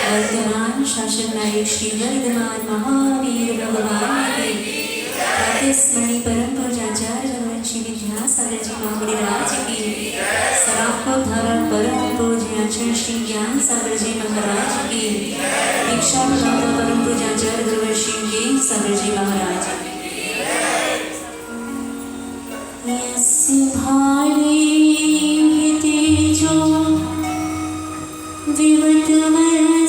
वर्तमान शासन नायक श्री वर्धमान महावीर भगवान के प्रातस्मरणीय परम पूज्याचार्य भगवान श्री विद्यासागर जी महाराज की सराफोद्धारण परम पूज्याचार्य श्री ज्ञान सागर जी महाराज की दीक्षा प्रदाता परम पूज्याचार्य भगवान श्री ज्ञान सागर जी महाराज की यस्य भाले तेजो विवतमसमं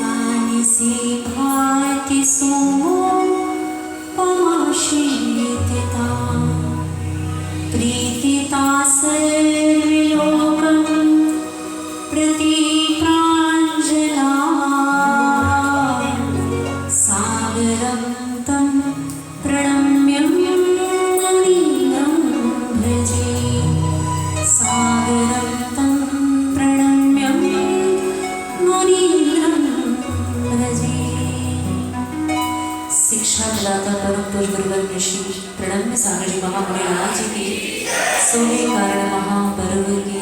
मानसी भाति सोममाशीतिता प्रीतिता सर्वलोकं प्रतिप्राञ्जला सागरं तं प्रणम्यं मुनीन्द्रं भजे सागरं शिक्षा प्रदाता परम पूज्य गुरुवर ऋषि प्रणम्य सागर जी महाराज की सोने कारण महापर्व की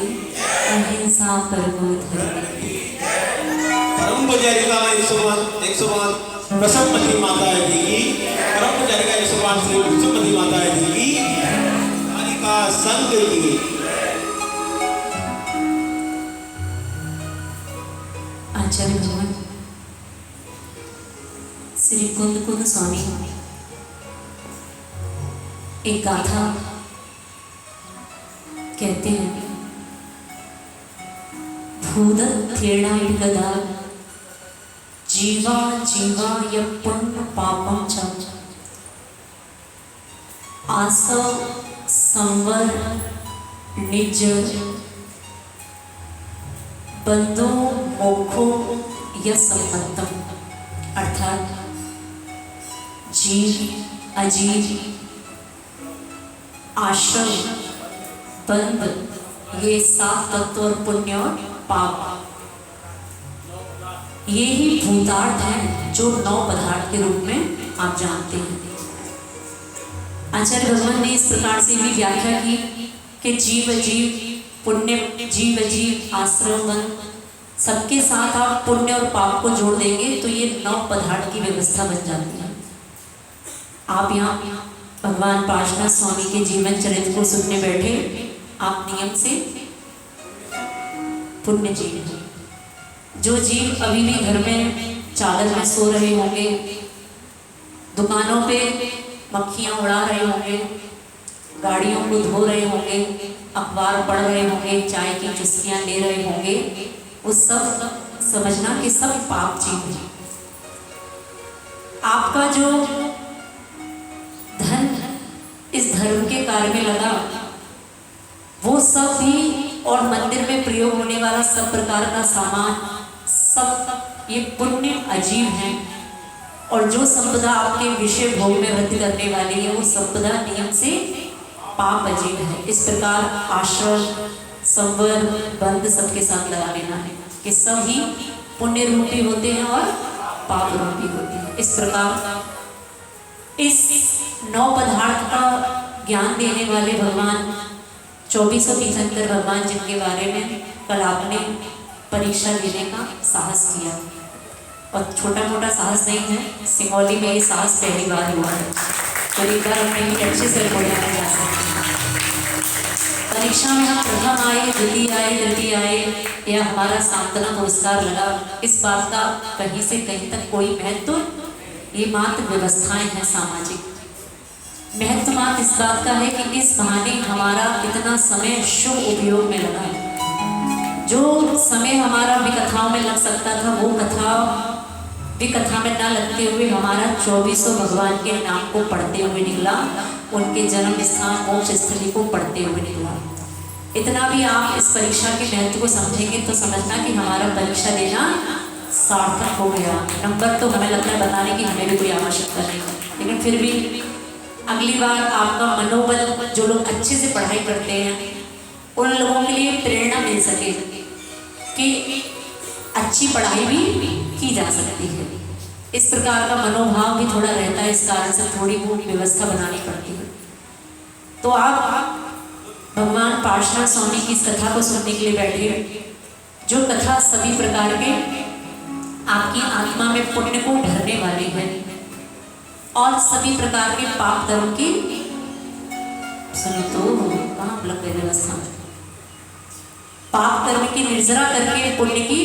अहिंसा परमो धर्म परम पुजारिका 105 प्रसन्नमती माता जी की परम पुजारिका 105 श्री प्रसन्नमती माता जी की कालिका संघ की आचार्य भगवान श्री कुंद स्वामी एक गाथा कहते हैं भूदत्थेणायुगदा जीवा जीवा यपुण्य पापं च आसव संवर निज बंधो मोखो यसंपत्तम अर्थात जीव अजीव आश्रम बंध ये 7 तत्व और पुण्य और पाप ये ही भूतार्थ हैं जो 9 पदार्थ के रूप में आप जानते हैं। आचार्य भगवान ने इस प्रकार से भी व्याख्या की कि जीव अजीव पुण्य जीव अजीव आश्रम बंध सबके साथ आप पुण्य और पाप को जोड़ देंगे तो ये 9 पदार्थ की व्यवस्था बन जाती है। आप यहाँ भगवान पार्श्वनाथ स्वामी के जीवन चरित्र को सुनने बैठे, आप नियम से पुण्य जीव जो जीव अभी भी घर में चादर में सो रहे होंगे, दुकानों पे मक्खियाँ उड़ा रहे होंगे, गाड़ियों को धो रहे होंगे, अखबार पढ़ रहे होंगे, चाय की चुस्कियाँ ले रहे होंगे, वो सब समझना कि सब पाप जीव है। आपका जो धन इस धर्म के कार्य में लगा वो सब भी और मंदिर में प्रयोग होने वाला सब प्रकार का सामान सब ये पुण्य अजीब है और जो संपदा आपके विषय भोग में वृद्धि करने वाली है वो संपदा नियम से पाप अजीब है। इस प्रकार आश्रम संवर बंध सबके साथ लगा लेना है कि सब ही पुण्य रूपी होते हैं और पाप रूपी होते हैं। इस प्रकार इस 9 पदार्थ का ज्ञान देने वाले भगवान 24 तीर्थंकर भगवान जिनके बारे में कल आपने परीक्षा देने का साहस किया और छोटा मोटा साहस नहीं है, सिंगौली में ये साहस पहली बार हुआ है तो एक बार अपने अच्छे से बोलना जा सकते हैं। परीक्षा में हम प्रथम आए, द्वितीय आए, तृतीय आए या हमारा सांत्वना पुरस्कार लगा, इस बात का कहीं से कहीं तक कोई महत्व, ये मात्र व्यवस्थाएं हैं सामाजिक। महत्व मात्र इस बात का है कि इस बहाने हमारा कितना समय शुभ उपयोग में लगा। जो समय हमारा विकथाओं में लग सकता था, वो विकथा में न लगते हुए हमारा 24 भगवान के नाम को पढ़ते हुए निकला, उनके जन्म स्थान मोक्ष स्थली को पढ़ते हुए निकला। इतना भी आप इस परीक्षा के महत्व को समझेंगे तो समझना कि हमारा परीक्षा देना सार्थक हो गया। नंबर तो हमें लगता है बताने की हमें भी कोई आवश्यकता नहीं है, लेकिन फिर भी अगली बार आपका मनोबल, जो लोग अच्छे से पढ़ाई करते हैं उन लोगों के लिए प्रेरणा मिल सके कि अच्छी पढ़ाई भी की जा सकती है। इस प्रकार का मनोभाव भी थोड़ा रहता है, इस कारण से थोड़ी बहुत व्यवस्था बनानी पड़ती है। तो आप भगवान पार्श्वनाथ स्वामी की इस कथा को सुनने के लिए बैठे, जो कथा सभी प्रकार के आपकी आत्मा में पुण्य को भरने वाली है और सभी प्रकार के पाप कर्म की, सुनो तो कहाँ लग गई व्यवस्था, पाप कर्म की निर्जरा करके पुण्य की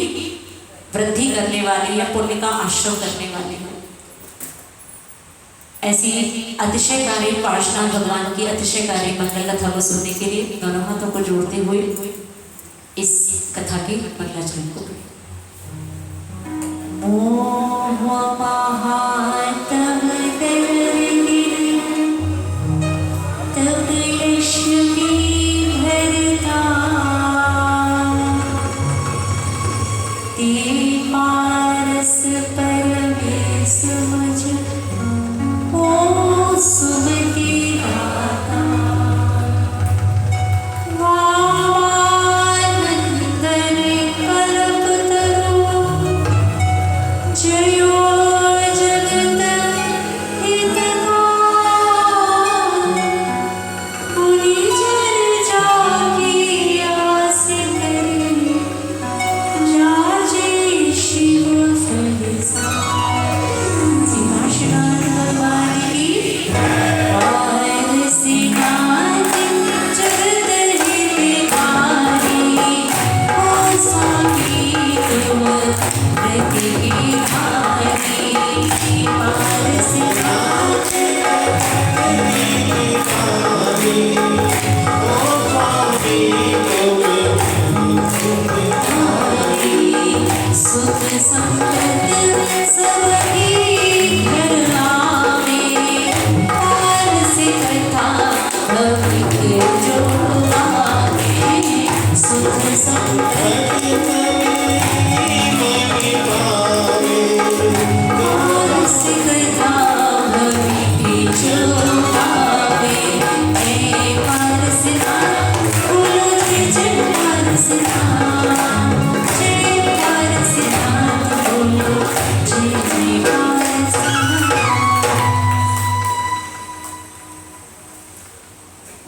वृद्धि करने वाली है, पुण्य का आश्रय करने वाली है। ऐसी अतिशयकारी पार्श्वनाथ भगवान की अतिशयकारी मंगल कथा को सुनने के लिए दोनों हाथों को जोड़ते हुए इस कथा के मंगलाचरण को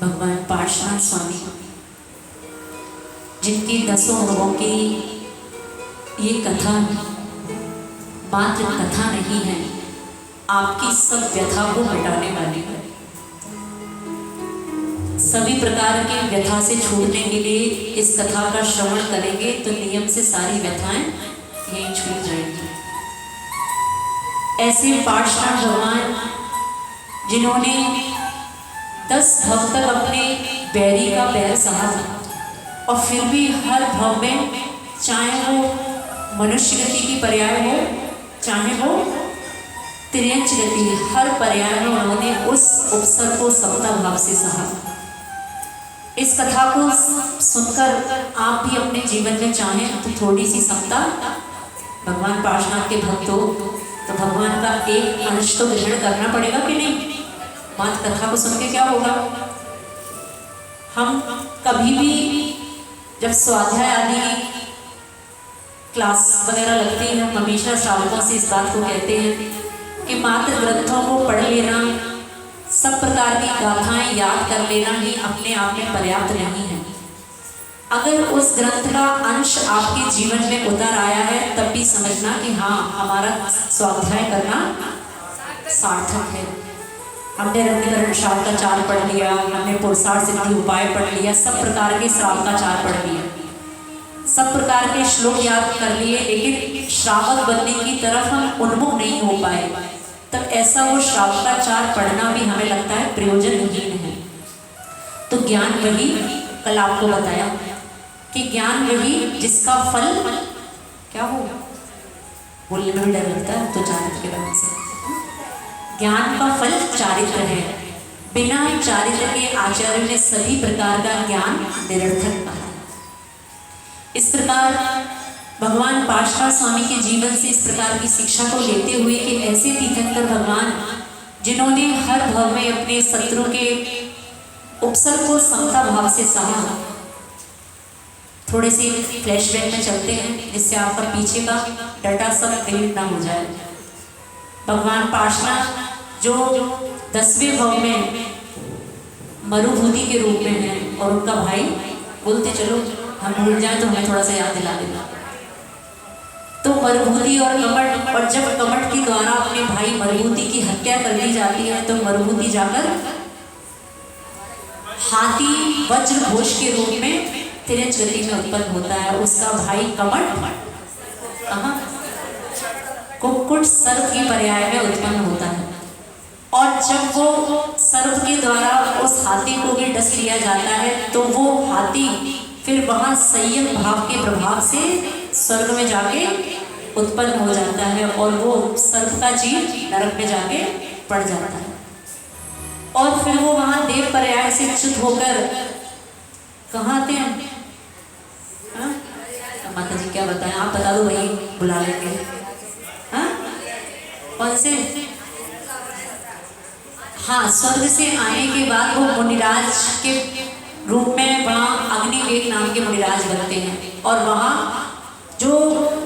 भगवान पार्श्वनाथ स्वामी, जिनकी 10 अंगों की ये कथा मात्र कथा नहीं है, आपकी सब व्यथा को मिटाने वाली है। सभी प्रकार की व्यथा से छूटने के लिए इस कथा का श्रवण करेंगे तो नियम से सारी व्यथाएं यहीं छूट जाएंगी। ऐसे पार्श्वनाथ भगवान जिन्होंने 10 भव तक अपने बैरी का बैर सहा और फिर भी हर भव में, चाहे वो मनुष्य गति की पर्याय हो, चाहे वो तिर्यंच गति, हर पर्याय में उन्होंने उस उपसर को समता भाव से सहा। इस कथा को सुनकर आप भी अपने जीवन में चाहें तो थोड़ी सी समता, भगवान पार्श्वनाथ के भक्त हो तो भगवान का एक अंश तो ग्रहण करना पड़ेगा कि नहीं। मात्र कथा को सुन के क्या होगा। हम कभी भी जब स्वाध्याय आदि क्लास वगैरह लगती है, हम हमेशा श्रावकों से इस बात को कहते हैं कि मात्र ग्रंथों को पढ़ लेना, सब प्रकार की गाथाएं याद कर लेना ही अपने आप में पर्याप्त नहीं है। अगर उस ग्रंथ का अंश आपके जीवन में उतर आया है तब भी समझना कि हाँ, हमारा स्वाध्याय करना सार्थक है। हमने रंगीकरण श्राप का चार पढ़ लिया, हमने पुरुषार्थ सिद्धि उपाय पढ़ लिया, सब प्रकार के श्राप का चार पढ़ लिया, सब प्रकार के श्लोक याद कर लिए, लेकिन श्रावक बनने की तरफ हम उन्मुख नहीं हो पाए। तब ऐसा वो श्राप का चार पढ़ना भी हमें लगता है प्रयोजनहीन है। तो ज्ञान वही, कल आपको बताया कि ज्ञान वही जिसका फल क्या हो, बोलने में भी डर लगता है तो चारित्र के वजह से। ज्ञान का फल चारित्र है, बिना चारित्र के आचार्य ने सभी प्रकार का ज्ञान निरर्थक कहा। इस प्रकार भगवान पार्श्वा स्वामी के जीवन से इस प्रकार की शिक्षा को लेते हुए कि ऐसे तीर्थंकर भगवान जिन्होंने हर भाव में अपने शत्रु के उपसर्ग को समता भाव से सहा। थोड़े से फ्लैशबैक में चलते हैं जिससे आपका पीछे का डाटा सब डिलीट ना हो जाए। भगवान पार्श्वा जो 10वें भाव में मरुभूति के रूप में है और उनका भाई, बोलते चलो हम भूल जाए तो हमें थोड़ा सा याद दिला देना। तो मरुभूति और कमट, और जब कमट के द्वारा अपने भाई मरुभूति की हत्या कर दी जाती है तो मरुभूति जाकर हाथी वज्र घोष के रूप में तिरंज गति में उत्पन्न होता है। उसका भाई कमट कहाँ कुक्कुट सर्प की पर्याय में उत्पन्न होता है, और जब वो सर्प के द्वारा उस हाथी को भी डस लिया जाता है तो वो हाथी फिर वहाँ संयम भाव के प्रभाव से स्वर्ग में जाके उत्पन्न हो जाता है और वो सर्प का जीव नरक में जाके पड़ जाता है। और फिर वो वहाँ देव पर्याय से च्युत होकर कहाँ आते हैं? माता जी क्या बताएं, आप बता दो, वही बुला लेंगे। हाँ, कौन से? हाँ, स्वर्ग से आने के बाद वो मुनिराज के रूप में वहाँ अग्निवेग नाम के मुनिराज बनते हैं, और वहाँ जो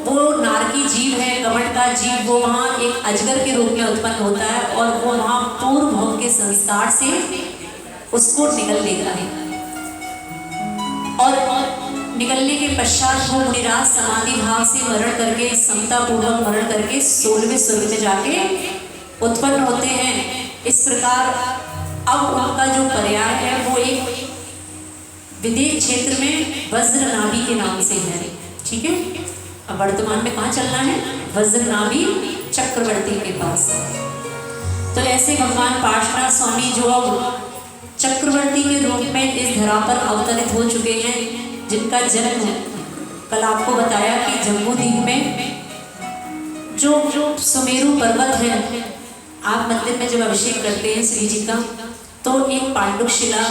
वो नारकी जीव है, कमट का जीव, वो वहाँ एक अजगर के रूप में उत्पन्न होता है और वो वहाँ पूर्व भोग के संस्कार से उसको निगल लेता है। और निकलने के पश्चात वो मुनिराज समाधि भाव से मरण करके, समता पूर्वक मरण करके 16वें स्वर्ग में जाके उत्पन्न होते हैं। इस प्रकार अब उनका जो पर्याय है वो एक विदेश क्षेत्र में वज्र नाभि के नाम से है। ठीक है, अब वर्तमान में कहाँ चलना है? वज्र नाभि चक्रवर्ती के पास। तो ऐसे भगवान पार्श्वनाथ स्वामी जो अब चक्रवर्ती के रूप में इस धरा पर अवतरित हो चुके हैं, जिनका जन्म कल आपको बताया कि जम्बूद्वीप में जो सुमेरु पर्वत है, आप मंदिर में जब अभिषेक करते हैं श्री जी का तो एक पांडुक शिला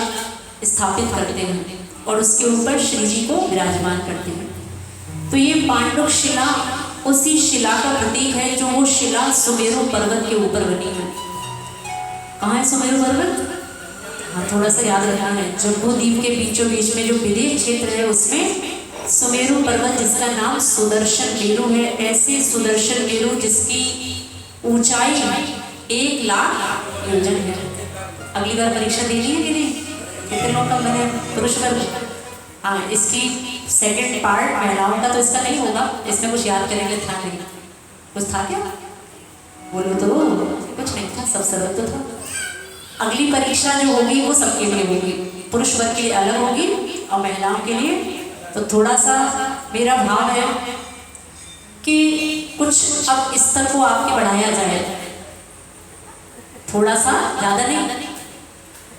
स्थापित करते हैं और उसके ऊपर श्री जी को विराजमान करते हैं। तो ये पांडुक शिला उसी शिला का प्रतीक है, जो वो शिला सुमेरु पर्वत के ऊपर बनी है। कहाँ है सुमेरु पर्वत? हाँ, थोड़ा सा याद रखना है। जम्बूद्वीप के बीचों बीच में जो विदेश क्षेत्र है उसमें सुमेरु पर्वत, जिसका नाम सुदर्शन मेरु है। ऐसे सुदर्शन मेरु जिसकी ऊंचाई 1,00,000 योजन है। अगली बार परीक्षा देनी है कि नहीं? कितने लोग का बने पुरुष वर्ग? हाँ, इसकी सेकंड पार्ट महिलाओं का तो इसका नहीं होगा, इसमें कुछ याद करेंगे। था नहीं, कुछ था क्या? बोलो तो कुछ नहीं था, सब सरल तो था। अगली परीक्षा जो होगी वो सबके लिए होगी, पुरुष वर्ग के लिए अलग होगी और महिलाओं के लिए। तो थोड़ा सा मेरा भाव है कि कुछ अब स्तर को आपके बढ़ाया जाए, थोड़ा सा, ज़्यादा नहीं।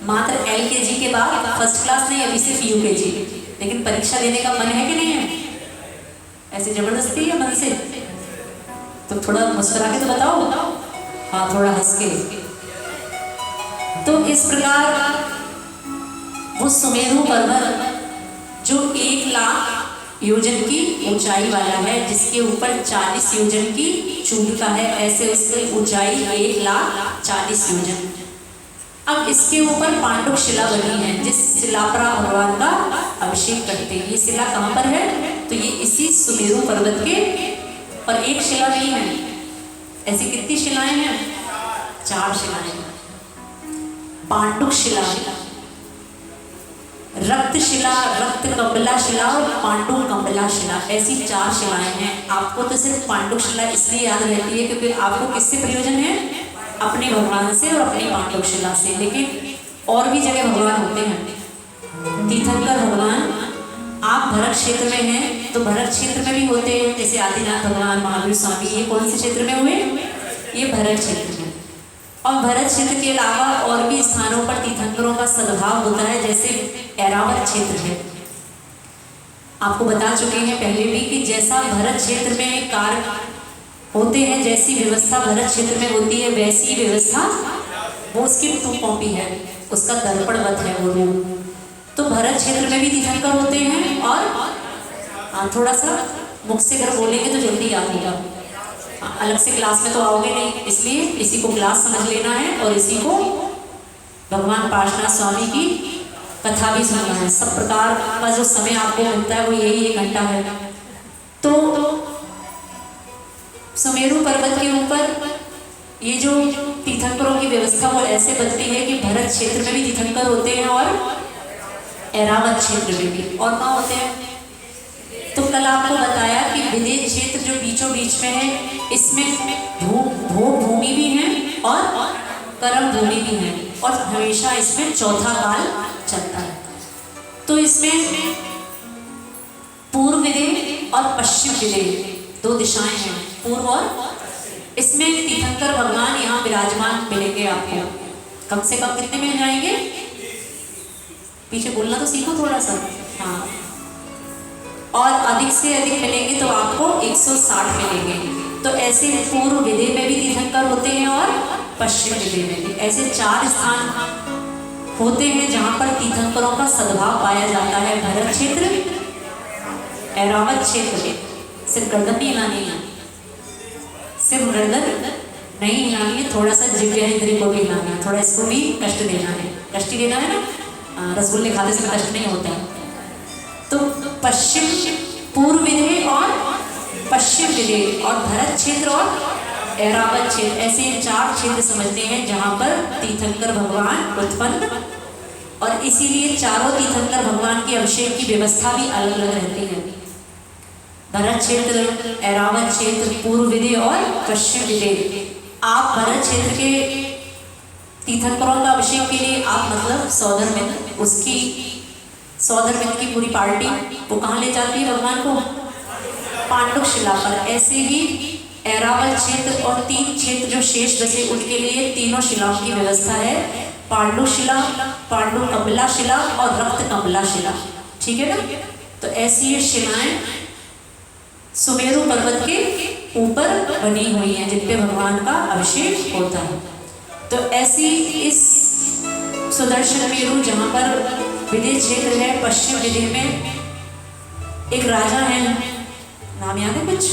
मात्र LKG के बाद फर्स्ट क्लास नहीं, अभी सिर्फ UKG। लेकिन परीक्षा देने का मन है कि नहीं है? ऐसे जबरदस्ती या मन से? तो थोड़ा मुस्कुरा के तो बताओ। हाँ, थोड़ा हंस के। तो इस प्रकार वो सुमेरु पर्वत जो 1,00,000 योजन की ऊंचाई वाला है, जिसके ऊपर 40 योजन की चूड़िका है, ऐसे उसकी ऊंचाई 1,40,000 योजन। अब इसके ऊपर पांडुक शिला बनी है, जिस शिला पर भगवान का अभिषेक करते हैं। ये शिला कहाँ पर है? तो ये इसी सुमेरु पर्वत के, और एक शिला नहीं है, ऐसी कितनी शिलाएं हैं? 4 शिलाएं। पांडुक शिला, रक्त शिला, रक्त कमला शिला और पांडु कमला शिला, ऐसी 4 शिलाएं हैं। आपको तो सिर्फ पांडुक शिला इसलिए याद रहती है क्योंकि आपको किससे प्रयोजन है? अपने भगवान से और अपनी पांडुशिला से। लेकिन और भी जगह भगवान होते हैं। तीर्थंकर भगवान आप भरत क्षेत्र में हैं तो भरत क्षेत्र में भी होते हैं, जैसे आदिनाथ भगवान, महावीर स्वामी, ये कौन से क्षेत्र में हुए? ये भरत क्षेत्र में। और भरत क्षेत्र के अलावा और भी स्थानों पर तीर्थंकरों का सद्भाव होता है, जैसे ऐरावत क्षेत्र है। आपको बता चुके हैं पहले भी कि जैसा भरत क्षेत्र में कार्य होते हैं, जैसी व्यवस्था भरत क्षेत्र में होती है, वैसी व्यवस्था वो उसकी टू कॉपी है, उसका दर्पणवत है वो रूप। तो भरत क्षेत्र में भी तीर्थंकर होते हैं। और थोड़ा सा मुख से अगर बोलेंगे तो जल्दी याद होगा, अलग से क्लास में तो आओगे नहीं, इसलिए इसी को क्लास समझ लेना है और इसी को भगवान पार्श्वनाथ स्वामी की कथा भी सुनना है। सब प्रकार का जो समय आपको मिलता है वो यही 1 घंटा है। तो सुमेरु पर्वत के ऊपर ये जो तीर्थंकरों की व्यवस्था वो ऐसे बनती है कि भरत क्षेत्र में भी तीर्थंकर होते हैं और ऐरावत क्षेत्र में भी। और कहाँ होते हैं? तो कल आपको बताया कि विदेह क्षेत्र जो बीचों बीच में है, इसमें भोग भूमि भी है और कर्म भूमि भी है, और हमेशा इसमें चौथा काल चलता है। तो इसमें पूर्व विदेह और पश्चिम विदेह 2 दिशाएं हैं, पूर्व और। इसमें तीर्थंकर भगवान यहाँ विराजमान मिलेंगे आपको। कम से कम कितने मिल जाएंगे? पीछे बोलना तो सीखो थोड़ा सा। हाँ, और अधिक से अधिक मिलेंगे तो आपको 160 मिलेंगे। तो ऐसे पूर्व विदेह में भी तीर्थंकर होते हैं और पश्चिम विदेह में भी। ऐसे 4 स्थान होते हैं जहाँ पर तीर्थंकरों का सद्भाव पाया जाता है। भरत क्षेत्र, ऐरावत क्षेत्र, सिर्फ गर्दन नहीं हिलानी है, सिर्फ गर्दन नहीं हिलानी है, थोड़ा सा जिह्वा इंद्री को भी हिलाना है, थोड़ा इसको भी कष्ट देना है। कष्ट ही देना है ना, रसगुल्ले खाने से कष्ट नहीं होता। तो पश्चिम, पूर्व विदेह और पश्चिम विदेह, और भरत क्षेत्र और ऐरावत क्षेत्र, ऐसे 4 क्षेत्र समझते हैं जहाँ पर तीर्थंकर भगवान उत्पन्न। और इसीलिए चारों तीर्थंकर भगवान के अभिषेक की व्यवस्था भी अलग अलग रहती है। भरत क्षेत्र, ऐरावत क्षेत्र, पूर्व विदेह और पश्चिम विदेह। आप भरत क्षेत्र के तीर्थंकरों का अभिषेक के लिए आप मतलब सौधर्मित्र, उसकी सौधर्मित्र की पूरी पार्टी वो कहाँ ले जाती है भगवान को? पांडुशिला पर। ऐसे ही ऐरावत क्षेत्र और 3 क्षेत्र जो शेष बचे उनके लिए 3 शिलाओं की व्यवस्था है, पांडुशिला, पांडु कमला शिला और रक्त कमला शिला। ठीक है ना? तो ऐसी ये शिलाएं सुमेरु पर्वत के ऊपर बनी हुई हैं जिन पे भगवान का अभिषेक होता है। तो ऐसी इस सुदर्शन मेरु जहाँ पर विदेह क्षेत्र है, पश्चिम विदेह में एक राजा है, नाम याद है कुछ?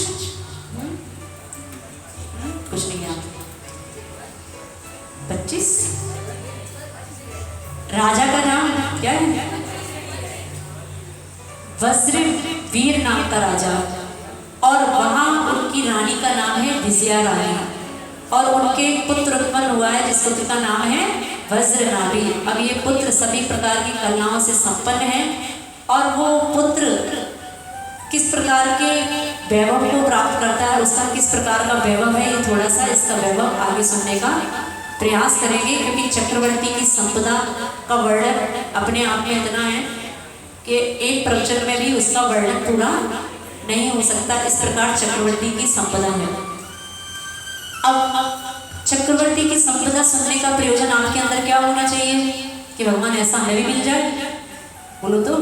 कुछ नहीं याद। 25 राजा का नाम क्या है? वज्रवीर नाम का राजा। और वहां उनकी रानी का नाम है विजया रानी, और उनके पुत्र उत्पन्न हुआ है जिस पुत्र का नाम है वज्रनाभि। अब ये पुत्र सभी प्रकार की कलाओं से संपन्न है, और वो पुत्र किस प्रकार के वैभव को प्राप्त करता है, उसका किस प्रकार का वैभव है, ये थोड़ा सा इसका वैभव आगे सुनने का प्रयास करेंगे। क्योंकि चक्रवर्ती की संपदा का वर्णन अपने आप में इतना है कि एक प्रवचन में भी उसका वर्णन पूरा नहीं हो सकता, इस प्रकार चक्रवर्ती की संपदा है। अब चक्रवर्ती की संपदा सुनने का प्रयोजन आपके अंदर क्या होना चाहिए कि भगवान ऐसा हमें भी मिल जाए? बोलो तो।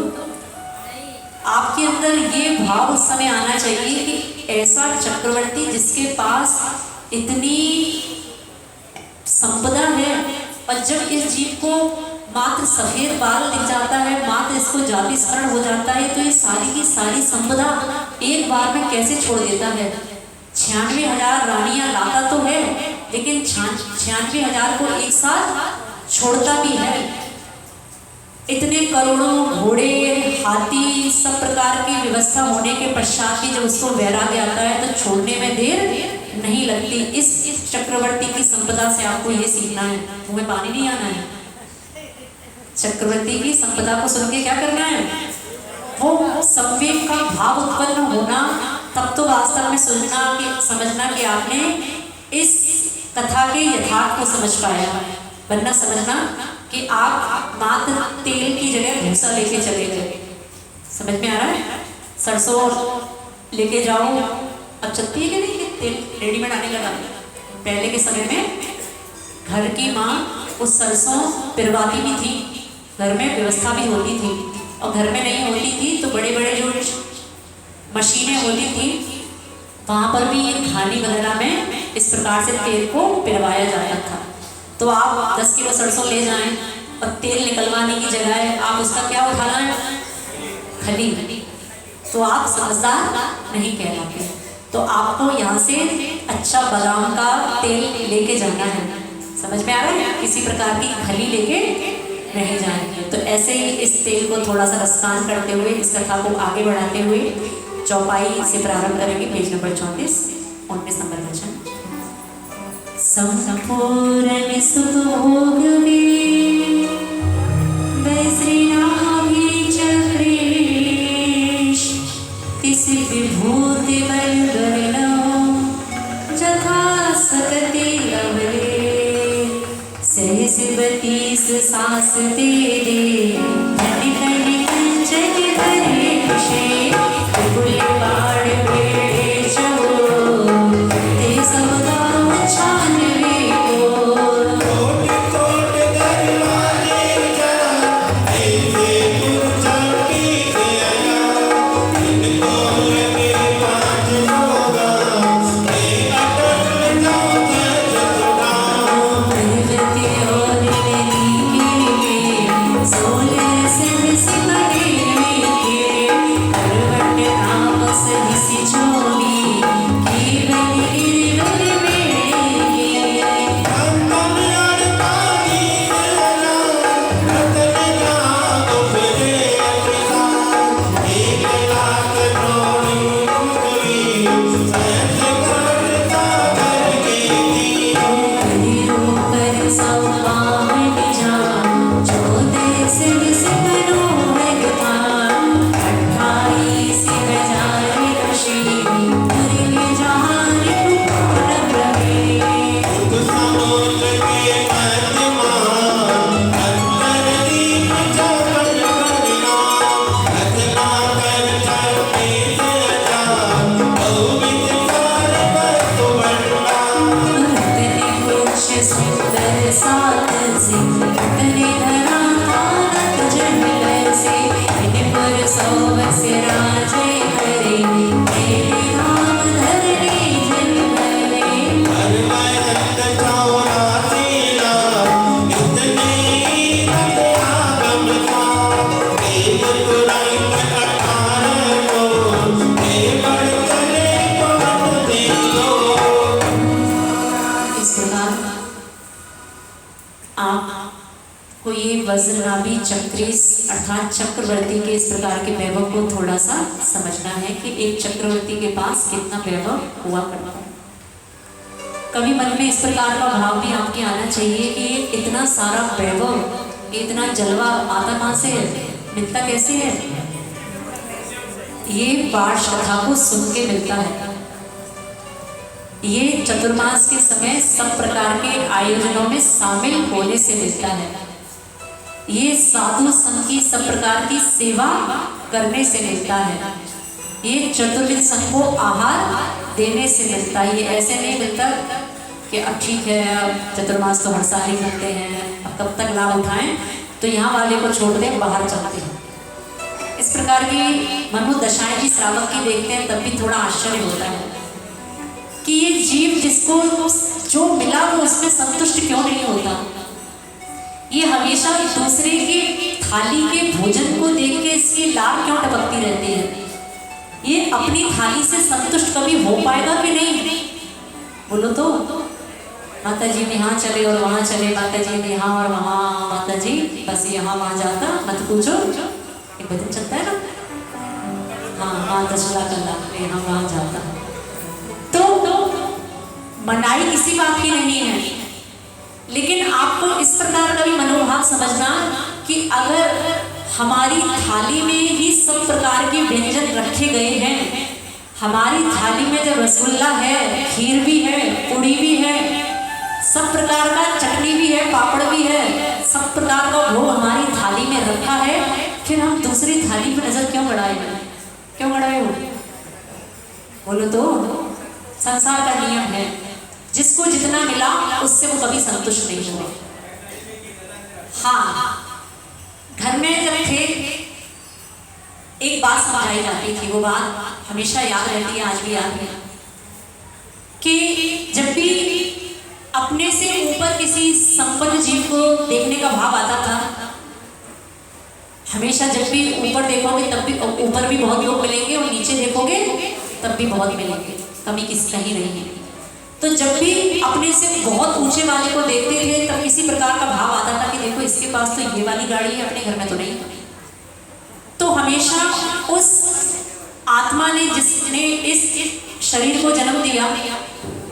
आपके अंदर ये भाव उस समय आना चाहिए कि ऐसा चक्रवर्ती जिसके पास इतनी संपदा है, और जब इस जीव को मात्र सफेद बाल दिख जाता है, मात्र इसको जाति स्मरण हो जाता है, तो ये सारी की सारी संपदा एक बार में कैसे छोड़ देता है? 96,000 रानियां लाता तो है, लेकिन 96,000 को एक साथ छोड़ता भी है। इतने करोड़ों घोड़े, हाथी, सब प्रकार की व्यवस्था होने के पश्चात ही जब उसको वैराग्य आता है तो छोड़ने में देर नहीं लगती। इस चक्रवर्ती की संपदा से आपको ये सीखना है, मुंह में पानी नहीं आना है। चक्रवर्ती की संपदा को सुन के क्या करना है? वो संवेग का भाव उत्पन्न होना, तब तो वास्तव में सुनना कि समझना कि आपने इस कथा के यथार्थ को समझ पाया, वरना समझना कि आप मात्र तेल की जगह भूसा लेके चले गए। समझ में आ रहा है? सरसों लेके जाओ, अब चलती है कि नहीं, तेल रेडीमेड आने लगा। पहले के समय में घर की माँ उस सरसों पिरवाती भी थी, घर में व्यवस्था भी होती थी, और घर में नहीं होती थी तो बड़े बड़े जो मशीनें होती थी वहाँ पर भी घानी वगैरह में इस प्रकार से तेल को पिरवाया जाता था। तो आप 10 किलो सरसों ले जाएं और तेल निकलवाने की जगह आप उसका क्या उठाना है, खली, तो आप समझदार नहीं कहलाते। तो आपको यहाँ से अच्छा बादाम का तेल लेके जाना है। समझ में आ रहा है? किसी प्रकार की खली लेके नहीं जाएंगे। तो ऐसे ही इस तेल को थोड़ा सा रसदान करते हुए इस कथा को आगे बढ़ाते हुए चौपाई से प्रारंभ करेंगे। पेज नंबर 34, 19 नंबर वचन। संपूर्ण सुख भोग में वज्रनाभि चक्रेश तिस विभूति बल गणो जथा सकति अवरे सहस 32 सास दे दे धनि धनि कंचन भरे खुशे विपुल बाण बेड़े चहो ते सब गाँव छानवे को कोट दरवाजे जा ऐसे गुरजर की गया इनको लगे 5 होगा ये अटल जाओ जजुगाओ प्रगति और मेरी के सोलह सहस बने के करवट नाम सहसी छोड़ी केवल गिरवल मेरे अंदर अड़ताली मेरा रतन जाओ फिरे अटला 1 लाख करोड़ी कोई सहस करता करके दी हरिओ पर सौभान जा 14 सहस करो भगवान 28,000 ऋषि मुरली जहान पूर्ण प्रवेश खुद समोल के मध्यमान अंतर दीप चमन करना रचना कर चलते सजा बहुविध सार बस बढ़ना तने पुरुष सुंदर सात सिंह तने धरा आनंद जंगल से इन पर 100 से राजे करे तेरे नाम धरने जंगले हर महंत 84 लाख इतने आगम था एक तुरंत 18 को ये बढ़ चले पवन देखो इस प्रकार आपको ये वज्रनाभि चक्रेश अर्थात चक्रवर्ती के इस प्रकार के वैभव को थोड़ा सा समझना है कि एक चक्रवर्ती के पास कितना वैभव हुआ करता है। कभी मन में इस प्रकार का भाव भी आपके आना चाहिए कि ये इतना सारा वैभव, इतना जलवा आता कहाँ से है, मिलता कैसे है? ये पाठ कथा को सुन के मिलता है। ये चतुर्मास के समय सब प्रकार के आयोजनों में शामिल होने से मिलता है। ये साधु संघ की सब प्रकार की सेवा करने से मिलता है। ये चतुर्विध संघ को आहार देने से मिलता है। ये ऐसे नहीं मिलता कि अब ठीक है, अब चतुर्मास तो हर साल ही करते हैं, अब कब तक लाभ उठाएं, तो यहाँ वाले को छोड़ दें, बाहर चलते हैं। इस प्रकार की मनोदशाएं भी श्रावक की देखते हैं तब भी थोड़ा आश्चर्य होता है कि ये जीव जिसको जो मिला वो उसमें संतुष्ट क्यों नहीं होता। ये हमेशा दूसरे की थाली के भोजन को देख के इसकी लार क्यों टपकती रहती है। ये अपनी थाली से संतुष्ट कभी हो पाएगा कि नहीं? बोलो तो। माता जी ने यहाँ चले और वहाँ चले, माता जी ने यहाँ और वहाँ, माता जी बस यहाँ वहाँ जाता मत पूछो। एक भजन चलता है ना, हाँ हाँ दशला कल्ला यहाँ वहाँ जाता। तो मनाई किसी बात की नहीं है, लेकिन आपको इस प्रकार का भी मनोभाव समझना कि अगर हमारी थाली में ही सब प्रकार के व्यंजन रखे गए हैं, हमारी थाली में जब रसगुल्ला है, खीर भी है, पूड़ी भी है, सब प्रकार का चटनी भी है, पापड़ भी है, सब प्रकार का भोग हमारी थाली में रखा है, फिर हम दूसरी थाली पर नजर क्यों बढ़ाए? क्यों बढ़ाए हो? बोलो तो। संसार का नियम है, जिसको जितना मिला उससे वो कभी संतुष्ट नहीं हुआ। हाँ, घर में जब थे एक बात समझाई जाती थी, वो बात हमेशा याद रहती है, आज भी याद है, कि जब भी अपने से ऊपर किसी संपन्न जीव को देखने का भाव आता था, हमेशा जब भी ऊपर देखोगे तब भी ऊपर भी बहुत लोग मिलेंगे और नीचे देखोगे तब भी बहुत मिलेंगे, कमी किसी कहीं नहीं है। तो जब भी अपने से बहुत ऊंचे वाले को देखते थे तब किसी प्रकार का भाव आता था कि देखो इसके पास तो ये वाली गाड़ी है, अपने घर में तो नहीं। तो हमेशा उस आत्मा ने जिसने इस शरीर को जन्म दिया,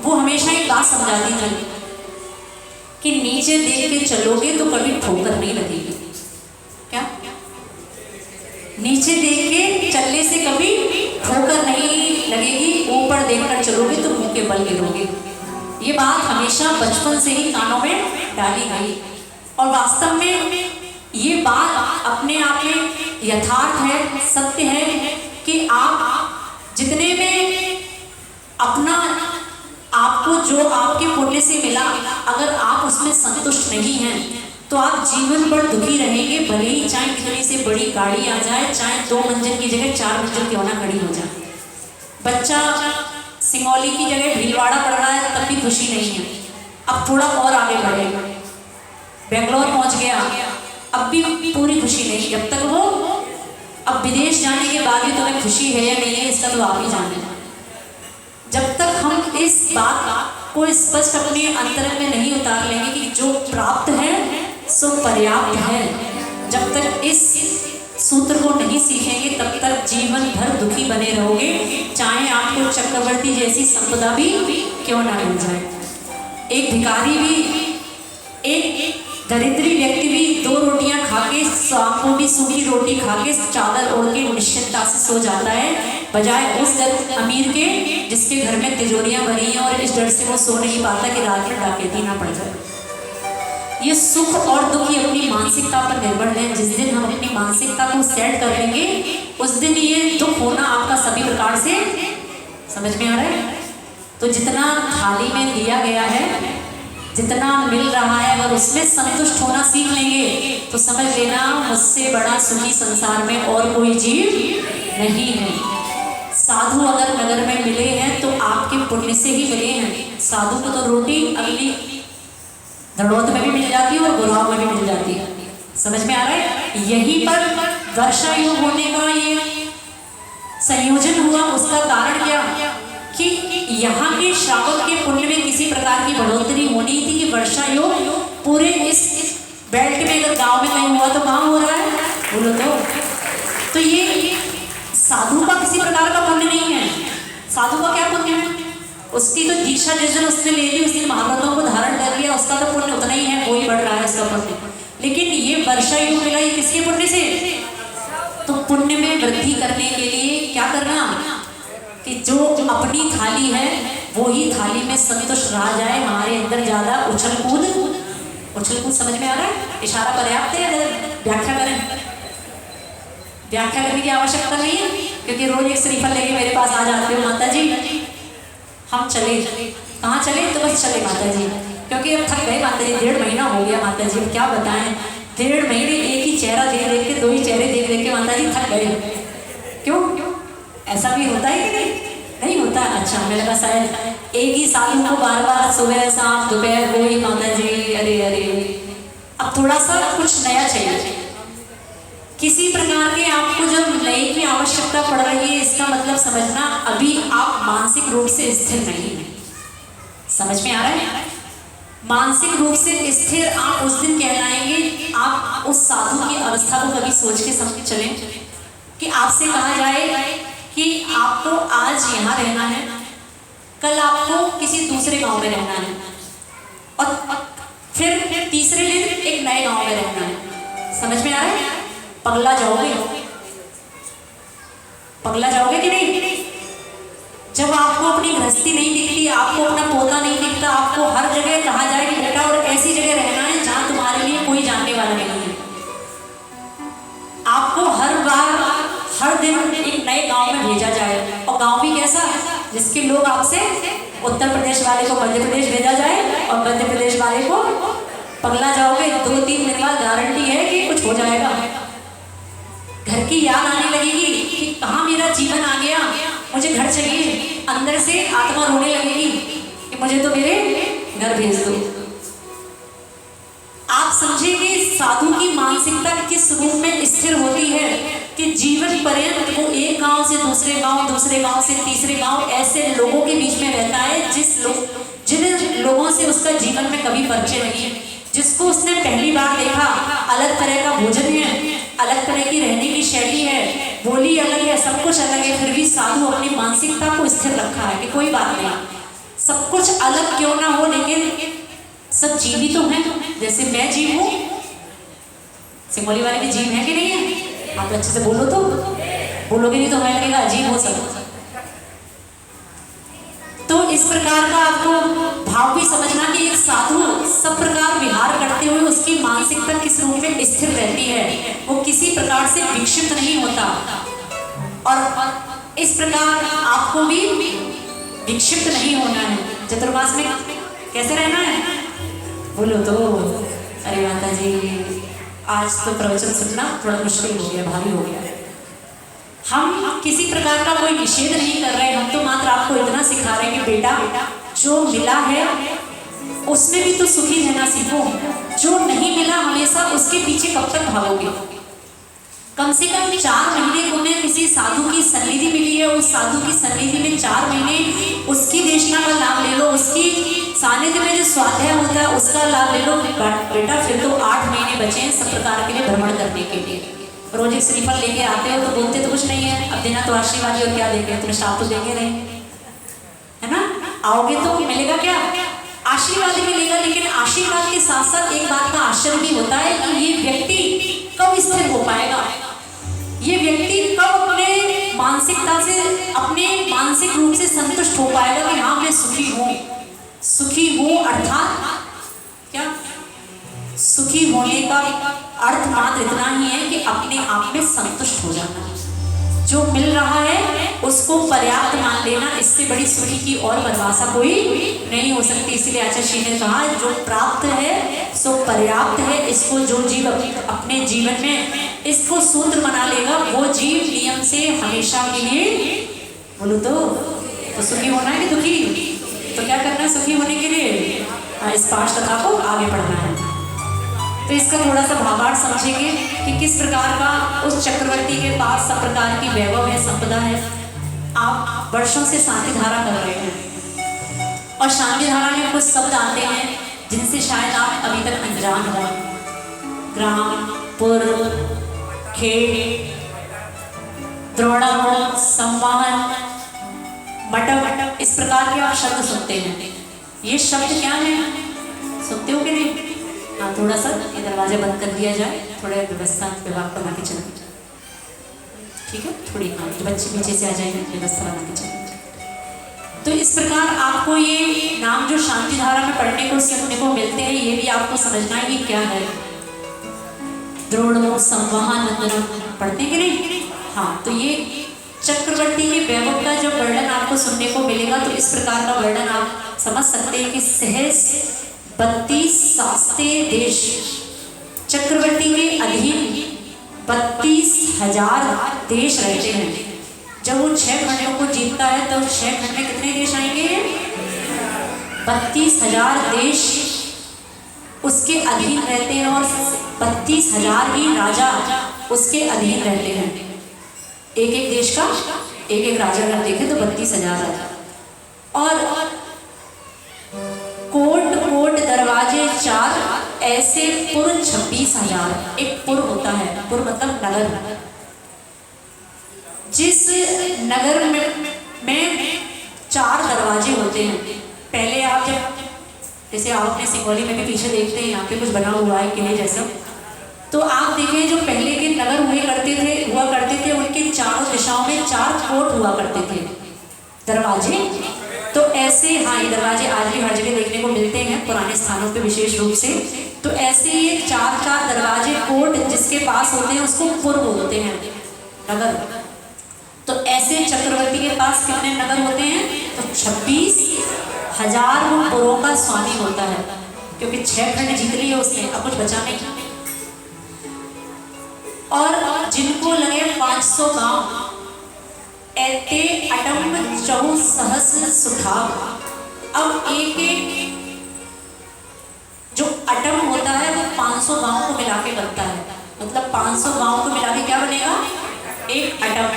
वो हमेशा एक बात समझाती थी कि नीचे देख के चलोगे तो कभी ठोकर नहीं लगेगी। क्या? नीचे देख के चलने से कभी ठोकर नहीं लगेगी, ऊपर देखकर चलोगे तो मुंह के बल गिरोगे। ये बात हमेशा बचपन से ही कानों में डाली गई, और वास्तव में ये बात अपने आप में यथार्थ है, सत्य है कि आप जितने में अपना आपको जो आपके पुण्य से मिला, अगर आप उसमें संतुष्ट नहीं हैं तो आप जीवन भर दुखी रहेंगे, भले ही चाहे कितनी से बड़ी गाड़ी आ जाए, चाहे 2 मंजिल की जगह 4 मंजिल क्यों ना खड़ी हो जाए। बच्चा सिंगौली की जगह भीलवाड़ा पढ़ रहा है तब भी खुशी नहीं है, अब थोड़ा और आगे बढ़े, बेंगलोर पहुंच गया, अब भी पूरी खुशी नहीं। जब तक वो अब विदेश जाने के बाद भी तुम्हें खुशी है या नहीं है, इसका तो आप ही जाने। जब तक हम इस बात को स्पष्ट अपने अंतरंग में नहीं उतार लेंगे कि जो प्राप्त है सो पर्याप्त है, जब तक इस सूत्र को नहीं सीखेंगे तब तक जीवन भर दुखी बने रहोगे, चाहे आपको चक्रवर्ती जैसी संपदा भी क्यों ना मिल जाए। एक भिखारी भी, एक दरिद्री व्यक्ति भी 2 रोटियां खा के, शाम को भी सूखी रोटी खा के चादर ओढ़ के निश्चिंतता से सो जाता है, बजाय उस अमीर के जिसके घर में तिजोरियां भरी हैं और इस डर से वो सो नहीं पाता कि रात में डकैती ना पड़ जाए। ये सुख और दुख ये अपनी मानसिकता पर निर्भर है। जिस दिन हम अपनी मानसिकता को सेट कर लेंगे उस दिन ये दुख होना आपका सभी प्रकार से समझ में आ रहा है। तो जितना थाली में दिया गया है, जितना मिल रहा है, अगर उसमें संतुष्ट होना सीख लेंगे तो समझ लेना मुझसे बड़ा सुखी संसार में और कोई जीव नहीं है। साधु अगर नगर में मिले हैं तो आपके पुण्य से ही मिले हैं। साधु को तो रोटी अगली धड़ौत में भी मिल जाती है और गुराव में भी मिल जाती है, समझ में आ रहा है। यहीं पर वर्षा योग होने का ये संयोजन हुआ। उसका कारण क्या कि यहाँ के श्रावक के पुण्य में किसी प्रकार की बढ़ोतरी होनी थी कि वर्षा योग पूरे इस बेल्ट में अगर गांव में कहीं हुआ तो कहाँ हो रहा है, बोलो तो ये साधु का किसी प्रकार का पुण्य नहीं है। साधु का क्या पुण्य है? उसकी तो दीक्षा जिस दिन उसने ले ली, उस दिन महाव्रतों को धारण कर लिया, उसका तो पुण्य उतना ही है, वही बढ़ रहा है उसका पुण्य। लेकिन ये वर्षा योग मिला, ये किसके पुण्य से? तो पुण्य में वृद्धि करने के लिए क्या करना कि जो अपनी थाली है वो ही थाली में संतुष्ट रह जाए, हमारे अंदर ज्यादा उछल कूद समझ में आ रहा है। इशारा पर्याप्त है, व्याख्या करें। व्याख्या करने की आवश्यकता नहीं है, क्योंकि रोज एक श्रीफल लेके मेरे पास आ जाते हो, माता जी हम चले, कहाँ चले? तो बस चले माता जी, क्योंकि अब थक गए माता जी, 1.5 महीना हो गया माता जी, क्या बताएं, 1.5 महीने एक ही चेहरा देख के, 2 ही चेहरे देख के माता जी थक गए। क्यों? ऐसा भी होता है कि नहीं होता? अच्छा, मेरे पास शायद एक ही साल को बार सुबह शाम दोपहर वही माता जी, अरे अब थोड़ा सा कुछ नया चाहिए। किसी प्रकार के आपको जब नए की आवश्यकता पड़ रही है, इसका मतलब समझना अभी आप मानसिक रूप से स्थिर नहीं है। समझ में आ रहा है? मानसिक रूप से स्थिर आप उस दिन कहलाएंगे, आप उस साधु की अवस्था को कभी सोच के समझ चलें कि आपसे कहा जाए कि आपको आज यहाँ रहना है, कल आपको किसी दूसरे गांव में रहना है, और फिर तीसरे दिन एक नए गांव में रहना है। समझ में आ रहा है? पगला जाओगे कि नहीं? जब आपको अपनी गृहस्थी नहीं दिखती, आपको अपना पोता नहीं दिखता, आपको हर जगह कहा जाए कि बेटा और ऐसी जगह रहना है जहां तुम्हारे लिए कोई जानने वाला नहीं है। आपको हर बार हर दिन एक नए गांव में भेजा जाए, और गांव भी कैसा जिसके लोग आपसे, उत्तर प्रदेश वाले को मध्य प्रदेश भेजा जाए और मध्य प्रदेश वाले को पगला जाओगे 2-3 दिन बाद गारंटी है कि कुछ हो जाएगा। घर की याद आने लगेगी कि कहाँ मेरा जीवन आ गया, मुझे घर चाहिए, अंदर से आत्मा रोने लगेगी कि मुझे तो मेरे घर भेज दो। आप समझेंगे साधु की मानसिकता किस रूप में स्थिर होती है कि जीवन पर्यंत वो एक गांव से दूसरे गांव, दूसरे गांव से तीसरे गांव, ऐसे लोगों के बीच में रहता है जिन लोगों से उसका जीवन में कभी परिचय नहीं है, जिसको उसने पहली बार देखा। अलग तरह का भोजन है, अलग तरह की रहने की शैली है, बोली अलग है, सब कुछ अलग है, फिर भी साधु अपनी मानसिकता को स्थिर रखा है कि कोई बात नहीं, सब कुछ अलग क्यों ना हो लेकिन सब जीव ही तो हैं, जैसे मैं जीव हूँ। सिंगोली वाले भी जीव है कि नहीं है? आप अच्छे से बोलो, तो बोलोगे नहीं तो हमें लगेगा अजीब हो सब। तो इस प्रकार का आपको भाव भी समझना कि एक साधु सब प्रकार विहार करते हुए उसकी मानसिकता किस रूप में स्थिर रहती है, वो किसी प्रकार से विक्षिप्त नहीं होता। और इस प्रकार आपको भी विक्षिप्त नहीं होना है। चतुर्मास में कैसे रहना है बोलो तो। अरे माता जी, आज तो प्रवचन सुनना थोड़ा मुश्किल हो गया, भारी हो गया। हम किसी प्रकार का कोई निषेध नहीं कर रहे, हम तो मात्र आपको इतना सिखा रहे हैं कि बेटा जो मिला है उसमें भी तो सुखी रहना सीखो, जो नहीं मिला हमेशा उसके पीछे कब तक भागोगे। कम से कम 4 महीने तुम्हें किसी साधु की सन्निधि मिली है, उस साधु की सन्निधि में 4 महीने उसकी देशना का लाभ ले लो, उसकी सानिध्य में जो स्वाध्याय होता है उसका लाभ ले लो बेटा। फिर तो 8 महीने बचे हैं सब प्रकार के लिए भ्रमण करने के लिए। रोज एक श्रीफल लेके आते हो तो बोलते तो कुछ नहीं है, अब देना तो आशीर्वाद और क्या देंगे, तुम्हें श्राप तो देंगे नहीं, है ना। आओगे तो मिलेगा क्या, आशीर्वाद ही मिलेगा। लेकिन आशीर्वाद के साथ साथ एक बात का आश्चर्य भी होता है कि ये व्यक्ति कब स्थिर हो पाएगा, ये व्यक्ति कब अपने मानसिकता से, अपने मानसिक रूप से संतुष्ट हो पाएगा कि हाँ मैं सुखी हूँ। सुखी हूँ अर्थात क्या, सुखी होने का अर्थ मात्र इतना ही है कि अपने आप में संतुष्ट हो जाना, जो मिल रहा है उसको पर्याप्त मान लेना। इससे बड़ी सुखी की और परिभाषा कोई नहीं हो सकती। इसलिए आचार्य श्री ने कहा जो प्राप्त है सो पर्याप्त है। इसको जो जीव अपने जीवन में इसको सूत्र बना लेगा वो जीव नियम से हमेशा के लिए, बोलो तो सुखी होना है कि दुखी, तो क्या करना है सुखी होने के लिए, इस पाठ कथा को आगे बढ़ना है। तो इसका थोड़ा सा भावार्थ समझेंगे कि किस प्रकार का उस चक्रवर्ती के पास सब प्रकार की वैभव है, संपदा है। आप वर्षों से शांति धारा कर रहे हैं और शांति धारा में कुछ शब्द आते हैं जिनसे शायद आप अभी तक अनजान हो। ग्राम, पुर, खेत, द्रोणागुण, संवाहन, मटक, इस प्रकार के आप शब्द सुनते हैं। ये शब्द क्या है, सुनते हो कि नहीं? हाँ, थोड़ा सा ये दरवाजा बंद कर दिया जाए, थोड़ा व्यवस्था विभाग बना के चलें, ठीक है। थोड़ी हाँ, बच्चे पीछे से आ जाएंगे, व्यवस्था बना के चलें। तो इस प्रकार आपको ये नाम जो शांति धारा में पढ़ने को सीखने को मिलते हैं, ये भी आपको समझना है कि क्या है। द्रोण, संवाहन, पढ़ते कि नहीं? हाँ, तो ये चक्रवर्ती के वैभव का जब वर्णन आपको सुनने को मिलेगा तो इस प्रकार का वर्णन आप समझ सकते हैं कि सहज 32 शास्त्रीय देश चक्रवर्ती के अधीन 32,000 देश रहते हैं। जब वो 6 खंडों को जीतता है तो 6 खंड में कितने देश आएंगे? 32,000 देश उसके अधीन रहते हैं और 32,000 ही राजा उसके अधीन रहते हैं। एक एक देश का एक एक राजा अगर देखें तो 32,000 राजा। और कोट कोट दरवाजे 4 ऐसे पुर 26,000। एक पुर होता है, पुर मतलब नगर। जिस नगर में 4 दरवाजे होते हैं। पहले आप जब जैसे आप अपने सिंगोली में भी पीछे देखते हैं, यहाँ पे कुछ बना हुआ है किले जैसा, तो आप देखें जो पहले के नगर हुआ करते थे उनके चारों दिशाओं में 4 कोट हुआ करते थे, दरवाजे। तो ऐसे हाँ, ये दरवाजे आज भी हर जगह देखने को मिलते हैं पुराने स्थानों पे विशेष रूप से। तो ऐसे ये 4 दरवाजे कोट जिसके पास होते हैं उसको पुर बोलते हैं, नगर। तो ऐसे चक्रवर्ती के पास कितने नगर होते हैं? तो 26,000 वो पुरों का स्वामी होता है, क्योंकि 6 खंड जीत लिए उसने, अब कुछ बचा नहीं। और जिनको लगे 500 गांव, एते अटम चौ सहस्र सुठाव। अब एक जो अटम होता है वो 500 गांव को मिला के बनता है, मतलब 500 गांव को मिला के क्या बनेगा? एक अटम।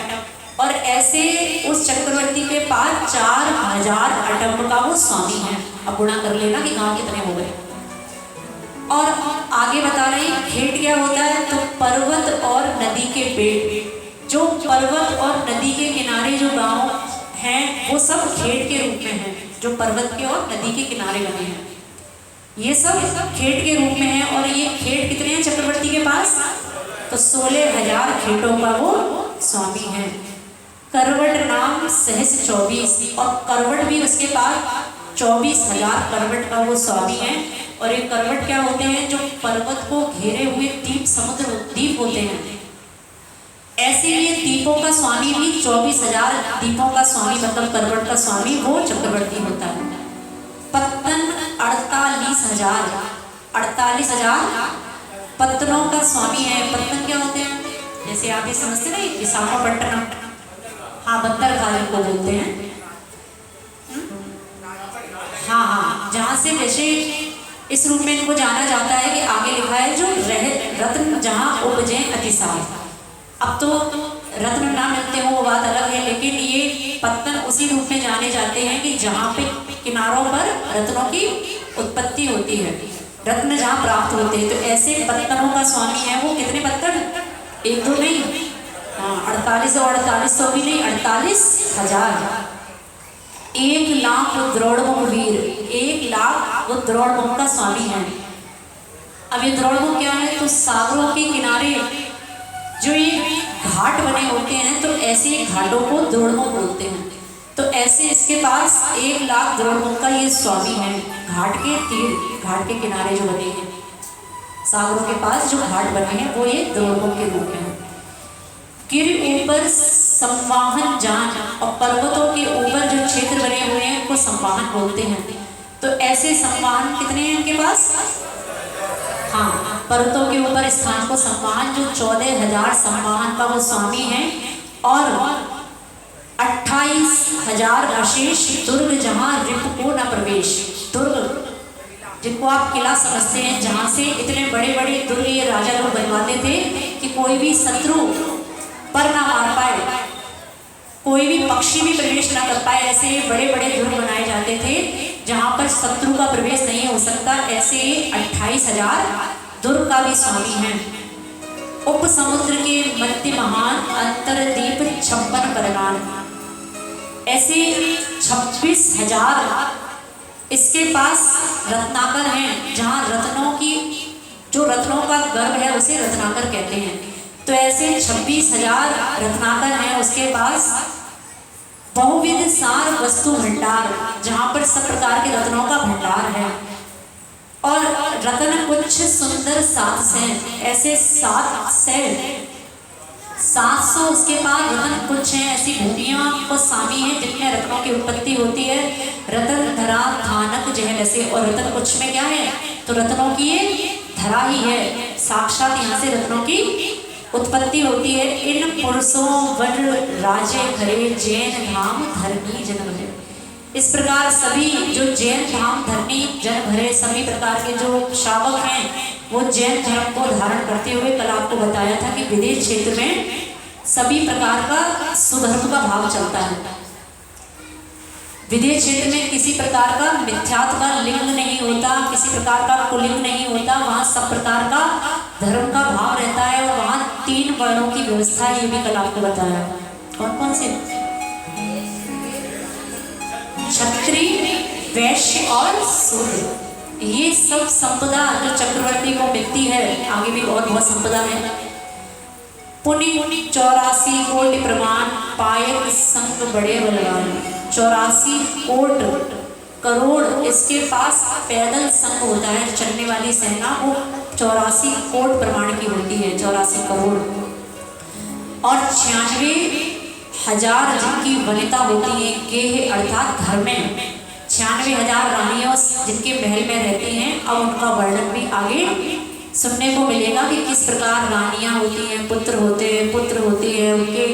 और ऐसे उस चक्रवर्ती के पास 4000 अटम का वो स्वामी है। अब गुणा कर लेना कि गांव कितने हो गए। और आगे बता रही खेत क्या होता है? तो पर्वत और नदी के पेड़। जो पर्वत और नदी के किनारे जो गांव हैं वो सब खेत के रूप में हैं, जो पर्वत के और नदी के किनारे बने हैं ये सब खेत के रूप में हैं। और ये खेत कितने हैं चक्रवर्ती के पास? तो 16,000 खेतों का वो स्वामी है। करवट नाम सहस 24, और करवट भी उसके पास 24,000 करवट का वो स्वामी है। और ये करवट क्या होते हैं? जो पर्वत को घेरे हुए द्वीप, समुद्र द्वीप होते हैं। ऐसे ये द्वीपों का स्वामी भी 24,000 द्वीपों का स्वामी, मतलब करवट का स्वामी वो चक्रवर्ती होता है। पत्तन 48,000 पत्तनों का स्वामी है। पत्तन क्या होते हैं? जैसे आप ये समझते ना, विशाखापट्टनम, हाँ, बंदरगाह को बोलते हैं। हाँ, जहाँ से जैसे इस रूप में इनको जाना जाता है कि आगे लिखा है जो रत्न जहाँ उपजे अतिसार। अब तो रत्न ना मिलते हो वो बात अलग है, लेकिन ये पत्तन उसी रूप में जाने जाते हैं कि जहाँ पे किनारों पर रत्नों की उत्पत्ति होती है, रत्न जहाँ प्राप्त होते हैं। तो ऐसे पत्तनों का स्वामी है वो। कितने पत्तन? 1-2 नहीं, 4800 भी नहीं, 48,000। 1,00,000 द्रोणमुख वीर, 1,00,000 वो द्रोणमुख का स्वामी है। अब ये द्रोणमुख क्या है? तो सागरों के किनारे जो ये घाट बने होते हैं, तो ऐसे घाटों को द्रोणमुख बोलते हैं। तो ऐसे इसके पास 1,00,000 द्रोणमुख का ये स्वामी है। घाट के तीर, घाट के किनारे जो बने हैं, सागरों के पास जो घाट बने हैं वो ये द्रोणमुख के रूप में है। गिर ऊपर संवाहन जान, और पर्वतों के ऊपर जो क्षेत्र बने हुए हैं उनको संवाहन बोलते हैं। तो ऐसे संवाहन कितने हैं इनके पास? हाँ, पर्वतों के ऊपर स्थान को संवाहन, जो 14,000 संवाहन का वो स्वामी है। और 28,000 अशेष दुर्ग, जहाँ रिप को न प्रवेश। दुर्ग जिनको आप किला समझते हैं, जहाँ से इतने बड़े बड़े दुर्ग ये राजा लोग बनवाते थे कि कोई भी शत्रु पर ना मार पाए, कोई भी पक्षी भी प्रवेश ना कर पाए। ऐसे बड़े बड़े दुर्ग बनाए जाते थे जहाँ पर शत्रु का प्रवेश नहीं हो सकता। ऐसे 28,000 दुर्ग का भी स्वामी है। उप समुद्र के मध्य महान, अंतरदीप 56 परगान। ऐसे 26,000 इसके पास रत्नाकर हैं, जहाँ रत्नों की, जो रत्नों का गर्भ है उसे रत्नाकर कहते हैं। तो ऐसे 26,000 रत्नाकर हैं उसके पास। बहुविध सार वस्तु भंडार, जहाँ पर सब प्रकार के रत्नों का भंडार है। और रत्न कुछ सुंदर 700, ऐसे 700 उसके पास रत्न कुछ हैं। ऐसी भूमियाँ को स्वामी है जिनमें रत्नों की उत्पत्ति होती है। रतन धरा धानक जहल से, और रत्न कुछ में क्या है? तो रत्नों की ये धरा ही है, साक्षात यहाँ से रत्नों की उत्पत्ति होती है। इन पुरुषों वर राजे घरे, जैन धाम धरनी जन भरे। इस प्रकार सभी जो जैन धाम धरनी जन भरे, सभी प्रकार के जो श्रावक हैं वो जैन धर्म को धारण करते हुए, कल आपको बताया था कि विदेश क्षेत्र में सभी प्रकार का सुधर्म का भाव चलता है। विदेश क्षेत्र में किसी प्रकार का मिथ्यात्व का लिंग नहीं होता, किसी प्रकार का कुलिंग नहीं होता। वहाँ सब प्रकार का धर्म का भाव रहता है। और वहाँ 3 वर्णों की व्यवस्था, ये भी कल आपको बताया। कौन कौन से? क्षत्रिय, वैश्य और शूद्र। ये सब संपदा जो चक्रवर्ती को मिलती है, आगे भी और बहुत संपदा है। पुनि 84 कोटि प्रमाण, पायक संग बड़े बलवान। 84 कोट करोड़ इसके पास पैदल संघ होता है, चलने वाली सेना वो 84 कोट प्रमाण की होती है, 84 करोड़। और 96,000 जिनकी वनिता होती है, गेह अर्थात घर में 96,000 रानियों जिनके महल में रहती हैं। अब उनका वर्णन भी आगे सुनने को मिलेगा कि किस प्रकार रानियां होती हैं, पुत्र होते हैं, उनके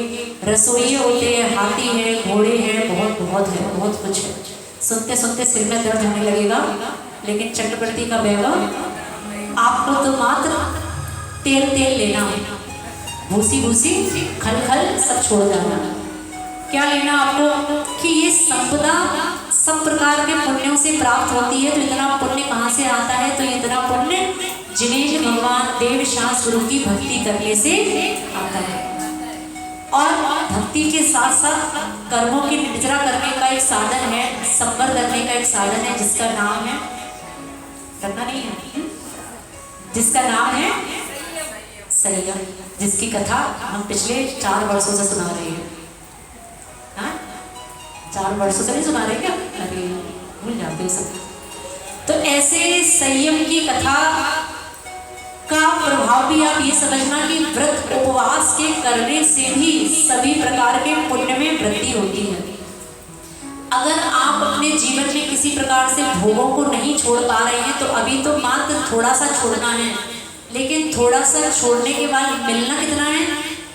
रसोई होते हैं, हाथी है, घोड़े हैं, बहुत कुछ है। सुनते सुनते सिर में दर्द होने लगेगा, लेकिन चक्रवर्ती का वैभव आपको तो मात्र तेल लेना है, भूसी खल सब छोड़ जाना। क्या लेना आपको कि ये संपदा सब प्रकार के पुण्यों से प्राप्त होती है। तो इतना पुण्य कहाँ से आता है? तो इतना पुण्य जिनेश भगवान देव शास्त्र गुरु की भक्ति करने से आता है। और भक्ति के साथ साथ कर्मों की निजरा करने का एक साधन है, संवर करने का एक साधन है, जिसका नाम है, रखना नहीं है, जिसका नाम है संयम, जिसकी कथा हम पिछले 4 वर्षों से सुना रहे हैं। 4 वर्षों से नहीं सुना रहे क्या? अरे भूल जाते हो सब। तो ऐसे संयम की कथा का प्रभाव भी आप ये समझना कि व्रत उपवास के करने से भी सभी प्रकार के पुण्य में वृद्धि होती है। अगर आप अपने जीवन में किसी प्रकार से भोगों को नहीं छोड़ पा रहे हैं, तो अभी तो मात्र थोड़ा सा छोड़ना है, लेकिन थोड़ा सा छोड़ने के बाद मिलना कितना है।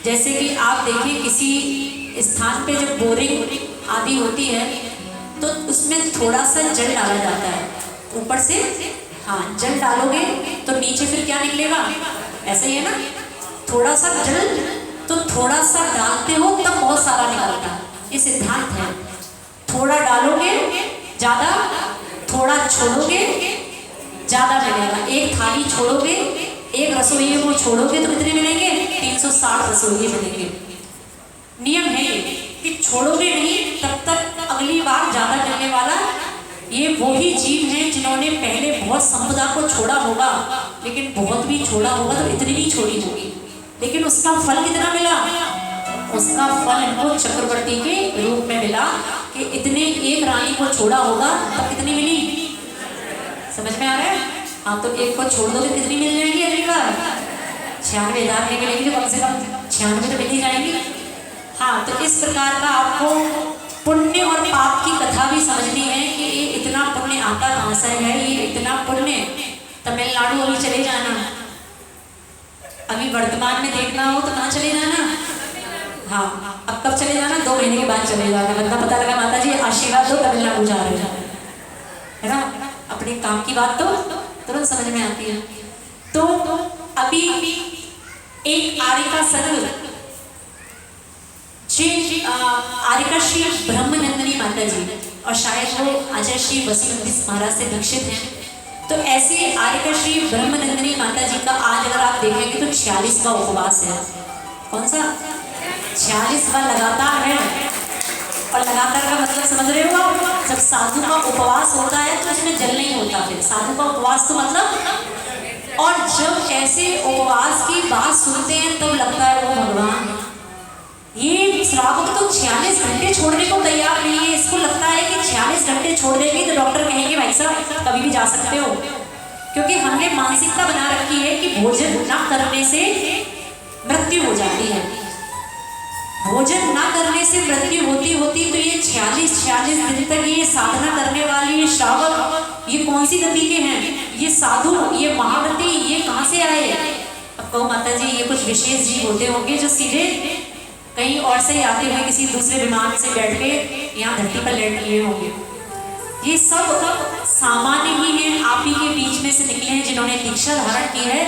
जैसे कि आप देखिए किसी स्थान पे जब बोरिंग आदि होती है तो उसमें थोड़ा सा जल डाला जाता है ऊपर से। हाँ, जल डालोगे तो नीचे फिर क्या निकलेगा? ऐसे ही है ना, थोड़ा सा जल तो थोड़ा सा डालते हो तब बहुत सारा निकलता है। ये सिद्धांत है, थोड़ा डालोगे ज्यादा, थोड़ा छोड़ोगे ज्यादा मिलेगा। एक थाली छोड़ोगे, एक रसोई को छोड़ोगे तो कितने मिलेंगे? 360 रसोई मिलेंगे। नियम है ये कि छोड़ोगे नहीं तब तक अगली बार ज्यादा मिलने वाला। ये वही जीव हैं जिन्होंने पहले बहुत संपदा को छोड़ा होगा, लेकिन बहुत भी छोड़ा होगा तो इतनी नहीं छोड़ी होगी, लेकिन उसका फल कितना मिला? उसका फल इनको चक्रवर्ती के रूप में मिला कि इतने एक रानी को छोड़ा होगा तब कितनी मिली? समझ में आ रहा है? हाँ, तो एक को छोड़ दो तो कितनी मिल जाएंगी अगली बार? 96,000 नहीं मिलेंगी तो कम से कम 96 तो मिल ही जाएंगी। हाँ, तो इस प्रकार का आपको पुण्य और पाप की कथा भी समझनी है कि ये इतना पुण्य आता कहाँ से है। ये इतना पुण्य तमिलनाडु अभी चले जाना, अभी वर्तमान में देखना हो तो कहाँ चले जाना? हाँ, अब कब चले जाना? 2 महीने के बाद चले जाना। बंदा पता लगा माता जी आशीर्वाद दो, तमिलनाडु जा रहे है ना। अपने काम की बात तो तुरंत समझ में आती है। तो अभी एक आरिका सरल आरिका श्री ब्रह्मनंदिनी माता जी, और शायद वो आचार्य श्री वसुमती महाराज से दीक्षित हैं। तो ऐसे आरिका श्री ब्रह्मनंदिनी माता जी का आज अगर आप देखेंगे तो 46वां उपवास है। कौन सा? 46वां लगातार है। और लगातार का मतलब समझ रहे हो आप? जब साधु का उपवास होता है तो उसमें जल नहीं होता, फिर साधु का उपवास तो मतलब। और जब ऐसे उपवास की बात सुनते हैं तब लगता है वो भगवान, ये श्रावक तो 46 घंटे छोड़ने को तैयार नहीं है। इसको लगता है कि 46 घंटे छोड़ देंगे तो डॉक्टर कहेंगे भाई साहब कभी भी जा सकते हो, क्योंकि हमने मानसिकता बना रखी है कि भोजन न करने से मृत्यु हो जाती है। भोजन न करने से मृत्यु होती तो ये 46 दिन तक ये साधना करने वाली ये श्रावक ये कौन सी गति के हैं? ये साधु, ये महाव्रती, ये कहाँ से आए? अब कहो माता जी ये कुछ विशेष जीव होते होंगे जो सीधे कहीं और से आते हुए किसी दूसरे विमान से बैठ के यहाँ धरती पर लैंड किए होंगे। ये सब सामान्य ही हैं, आप ही के बीच में से निकले हैं जिन्होंने दीक्षा धारण की है।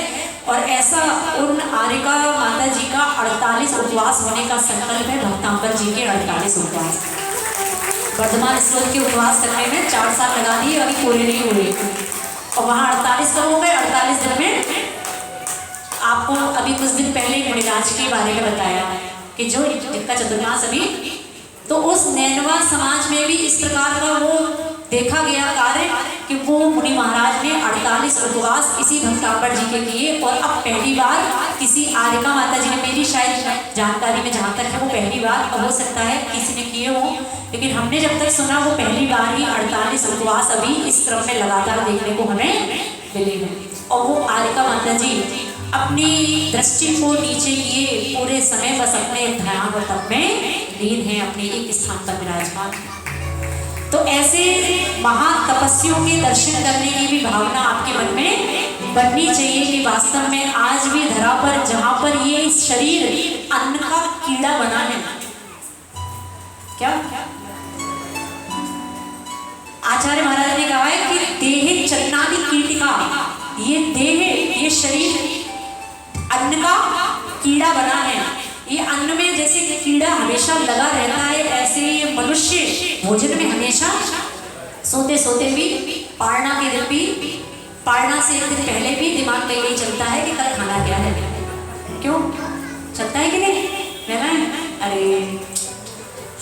और ऐसा उन आरिका माता जी का 48 उपवास होने का संकल्प है। भक्तांबर जी के 48 उपवास, वर्धमान स्रोत के उपवास करने में 4 साल लगा दिए, अभी पूरे नहीं हुए। और वहाँ 48 कब हो गए? 48 दिन में। आपको अभी कुछ दिन पहले मुनिराज के बारे में बताया कि जो जिनका चतुर्मास अभी, तो उस नैनवा समाज में भी इस प्रकार का वो देखा गया कार्य कि वो मुनि महाराज ने 48 उपवास इसी भक्तांबर जी के किए, और अब पहली बार किसी आर्यका माता जी ने, मेरी शायद जानकारी में जहाँ तक है वो पहली बार, अब हो सकता है किसी ने किए हो, लेकिन हमने जब तक सुना वो पहली बार ही 48 उपवास अभी इस क्रम में लगातार देखने को हमें मिले हैं। और वो आर्यका माता जी अपनी दृष्टि को नीचे किए पूरे समय बस अपने ध्यान और तप में लीन हैं, अपने एक स्थान पर विराजमान। तो ऐसे महातपस्वियों के दर्शन करने की भी भावना आपके मन में बननी चाहिए कि वास्तव में आज भी धरा पर जहां पर ये शरीर अन्न का कीड़ा बना है, क्या आचार्य महाराज ने कहा है कि देह चन्नादि कीटिका, ये देह ये शरीर अन्न का कीड़ा बना है। ये अन्न में जैसे कीड़ा हमेशा लगा रहता है, ऐसे ये मनुष्य भोजन में हमेशा सोते सोते भी, पारणा के दिन भी, पारणा से एक दिन पहले भी दिमाग में यही चलता है कि कल खाना क्या है। क्यों चलता है कि नहीं? अरे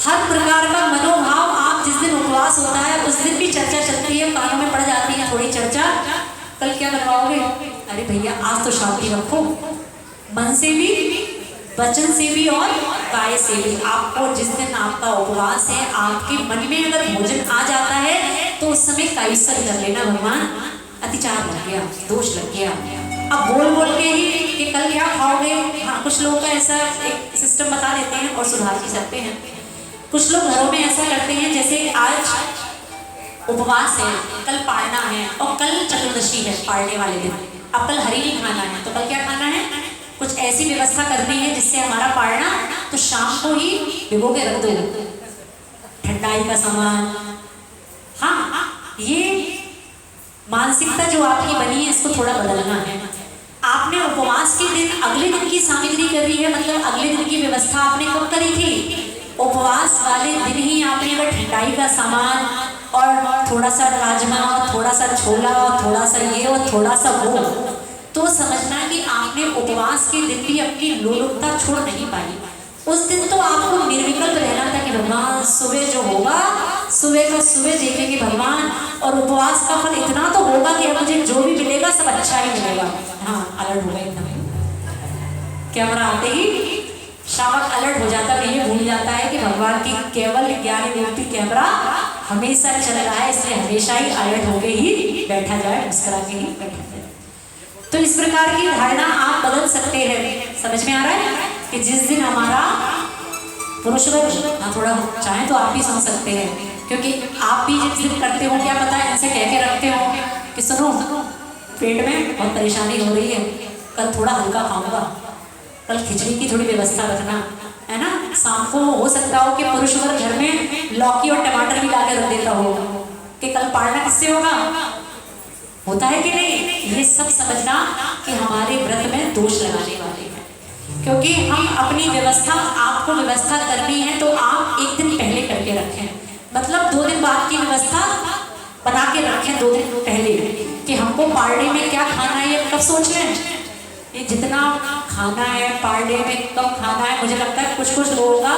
हर प्रकार का मनोभाव, आप जिस दिन उपवास होता है उस दिन भी चर्चा चलती है, कानों में पड़ जाती है थोड़ी चर्चा, कल क्या बनवाओगे? अरे भैया आज तो शांति रखो, मन से भी, वचन से भी और काय से भी। आपको जिस दिन आपका उपवास है, आपके मन में अगर भोजन आ जाता है तो उस समय कायसर कर लेना, भगवान अतिचार लग गया, दोष लग गया। अब बोल बोल के ही कि कल क्या खाओगे, हाँ कुछ लोगों का ऐसा एक सिस्टम बता देते हैं और सुधार भी सकते हैं। कुछ लोग घरों में ऐसा करते हैं जैसे आज उपवास है, कल पारना है और कल चतुर्दशी है पारने वाले दिन, अब कल हरी नहीं खाना है, तो कल क्या खाना है? कुछ ऐसी व्यवस्था करनी है जिससे हमारा पारना तो शाम को ही भिगो के रख दो, ठंडाई का सामान। हाँ, ये मानसिकता जो आपकी बनी है इसको थोड़ा बदलना है। आपने उपवास के दिन अगले दिन की सामग्री करी है, मतलब अगले दिन की व्यवस्था आपने कब करी थी? उपवास वाले दिन ही आपने अगर ठंडाई का सामान और थोड़ा सा राजमा और थोड़ा सा छोला और थोड़ा सा ये और थोड़ा सा वो, तो समझना कि आपने उपवास के दिन भी अपनी लोलुपता छोड़ नहीं पाई। उस दिन तो आपको निर्विकल्प रहना था कि भगवान सुबह जो होगा सुबह का सुबह देखेंगे भगवान, और उपवास का फल इतना तो होगा कि अब मुझे जो भी मिलेगा सब अच्छा ही मिलेगा। हाँ, अलर्ट हो गए एकदम, कैमरा आते ही शावक अलर्ट हो जाता है, ये भूल जाता है कि भगवान की केवल ज्ञानी रूपी कैमरा हमेशा चल रहा है, इसलिए हमेशा ही अलर्ट होके ही बैठा जाए, मुस्कुरा के ही बैठा जाए। तो इस प्रकार की धारणा आप बदल सकते हैं। समझ में आ रहा है कि जिस दिन हमारा पुरुष वर्ग थोड़ा चाहे तो आप भी सुन सकते हैं, क्योंकि आप भी जिस दिन करते हो, क्या पता है इनसे कह के रखते हो कि सुनो पेट में बहुत परेशानी हो रही है, कल थोड़ा हल्का खाऊंगा, कल खिचड़ी की थोड़ी व्यवस्था रखना, है ना। शाम को हो सकता हो कि पुरुष वर्ग घर में लौकी और टमाटर भी ला के रख देता हो कि कल पारना किससे होगा, होता है कि नहीं। ये सब समझना कि हमारे व्रत में दोष लगाने वाले हैं, क्योंकि हम अपनी व्यवस्था, आपको व्यवस्था करनी है तो आप एक दिन पहले करके रखें, मतलब 2 दिन बाद की व्यवस्था बना के रखें 2 दिन पहले कि हमको पारने में क्या खाना है, ये कब सोच लें। ये जितना खाना है पारने में कब खाना है, मुझे लगता है कुछ कुछ लोगों का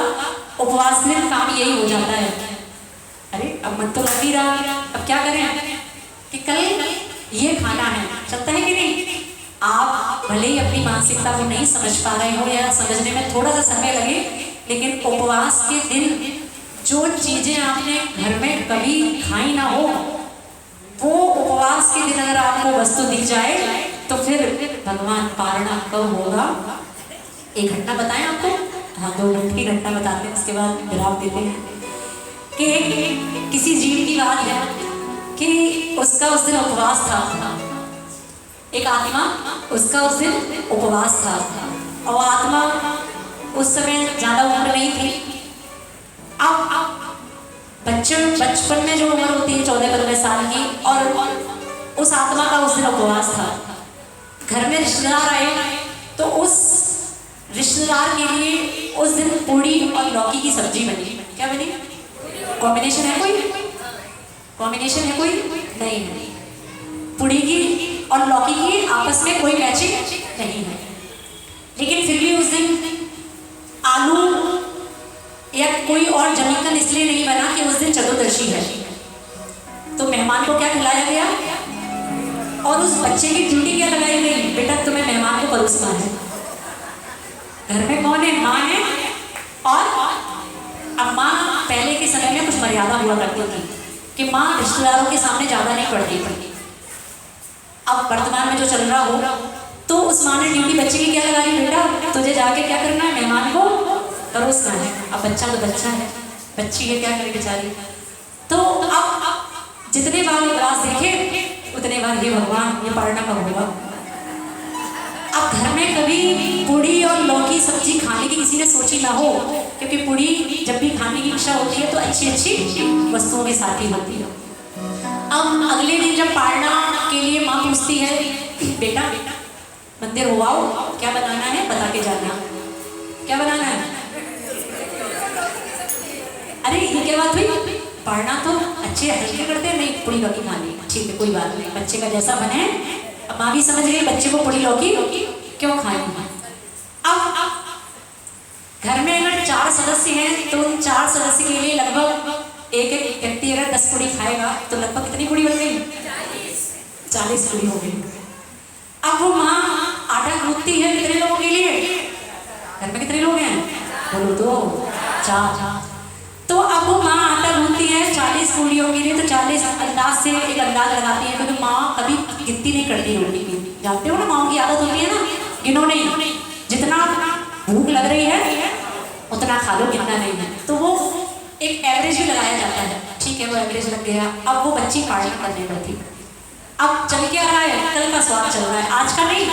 उपवास में काम यही हो जाता है, अरे अब मन तो लग ही रहा, अब क्या करें कि कल ये खाना है, चलता है कि नहीं। आप भले ही अपनी मानसिकता को नहीं समझ पा रहे हो या समझने में थोड़ा सा समय लगे, लेकिन उपवास के दिन जो चीजें आपने घर में कभी खाई ना हो, वो उपवास के दिन अगर आपको वस्तु दिख जाए तो फिर भगवान पारना कब होगा। एक घटना बताएं आपको, हाँ 2 मिनट की घटना बताते हैं, उसके बाद विराम देते हैं। कि किसी जीव की बात है कि उसका उस दिन उपवास था, एक आत्मा उसका उस दिन उपवास था, और आत्मा उस समय ज्यादा उम्र नहीं थी। अब बचपन में जो उम्र होती है 14-15 साल की, और उस आत्मा का उस दिन उपवास था। घर में रिश्तेदार आए तो उस रिश्तेदार के लिए उस दिन पूड़ी और लौकी की सब्जी बनी। क्या बनी? कॉम्बिनेशन है कोई? कॉम्बिनेशन है कोई? नहीं है। पूड़ी की और लौकी की आपस में कोई मैचिंग नहीं है, लेकिन फिर भी उस दिन आलू या कोई और जमीकन इसलिए नहीं बना कि उस दिन चतुर्दशी है। तो मेहमान को क्या खिलाया गया? और उस बच्चे की ड्यूटी क्या लगाई गई, बेटा तुम्हें मेहमान को परोसना है। घर में कौन है, माँ है। और अब माँ पहले के समय में कुछ मर्यादा हुआ करती थी कि माँ रिश्तेदारों के सामने ज्यादा नहीं पढ़ती थी। अब वर्तमान में जो चल रहा हो तो उस माँ ने ड्यूटी बच्चे की क्या लगा ली, बेटा तुझे जाके क्या करना है, मेहमान को परोसना है। अब बच्चा तो बच्चा है, बच्ची है, क्या करे बेचारी। तो अब जितने बार उपवास देखे उतने बार ये भगवान ये पढ़ना कब होगा। अब घर में कभी पूड़ी और लौकी सब्जी खाने की किसी ने सोची ना हो, क्योंकि पूड़ी जब भी खाने की इच्छा होती है तो अच्छी अच्छी वस्तुओं के साथ ही होती है। अब अगले दिन जब पारना के लिए माँ पूछती है, बेटा मंदिर हो आओ, क्या बनाना है बता के जाना। क्या बनाना है, अरे ये क्या बात हुई, पारना तो अच्छे हल्के करते हैं, नहीं पूड़ी लौकी खानी, ठीक है कोई बात नहीं, बच्चे का जैसा बने। अब माँ भी समझ गई बच्चे को पूड़ी लौकी क्यों खानी है। अब घर में अगर 4 सदस्य हैं तो उन 4 सदस्य के लिए लगभग एक व्यक्ति अगर 10 पूड़ी खाएगा तो लगभग कितनी पूड़ी बन गई, 40 पूड़ी हो गई। अब वो माँ आटा गूंथती है कितने लोगों के लिए, घर में कितने लोग हैं, बोलो तो 4। तो अब वो माँ आटा गूंथती है 40 पूड़ियों के लिए, तो 40 अंदाज से एक अंदाज लगाती है, क्योंकि माँ कभी गिनती नहीं करती रोटी की। जानते हो ना माँ की आदत होती है ना, गिनो नहीं, जितना भूख लग रही है उतना खा लो, गिनना नहीं है। तो वो एक एवरेज भी लगाया जाता है, ठीक है वो एवरेज लग गया। अब वो बच्ची पालना करने बैठी। अब चल क्या रहा है, कल का स्वाद चल रहा है, आज का नहीं,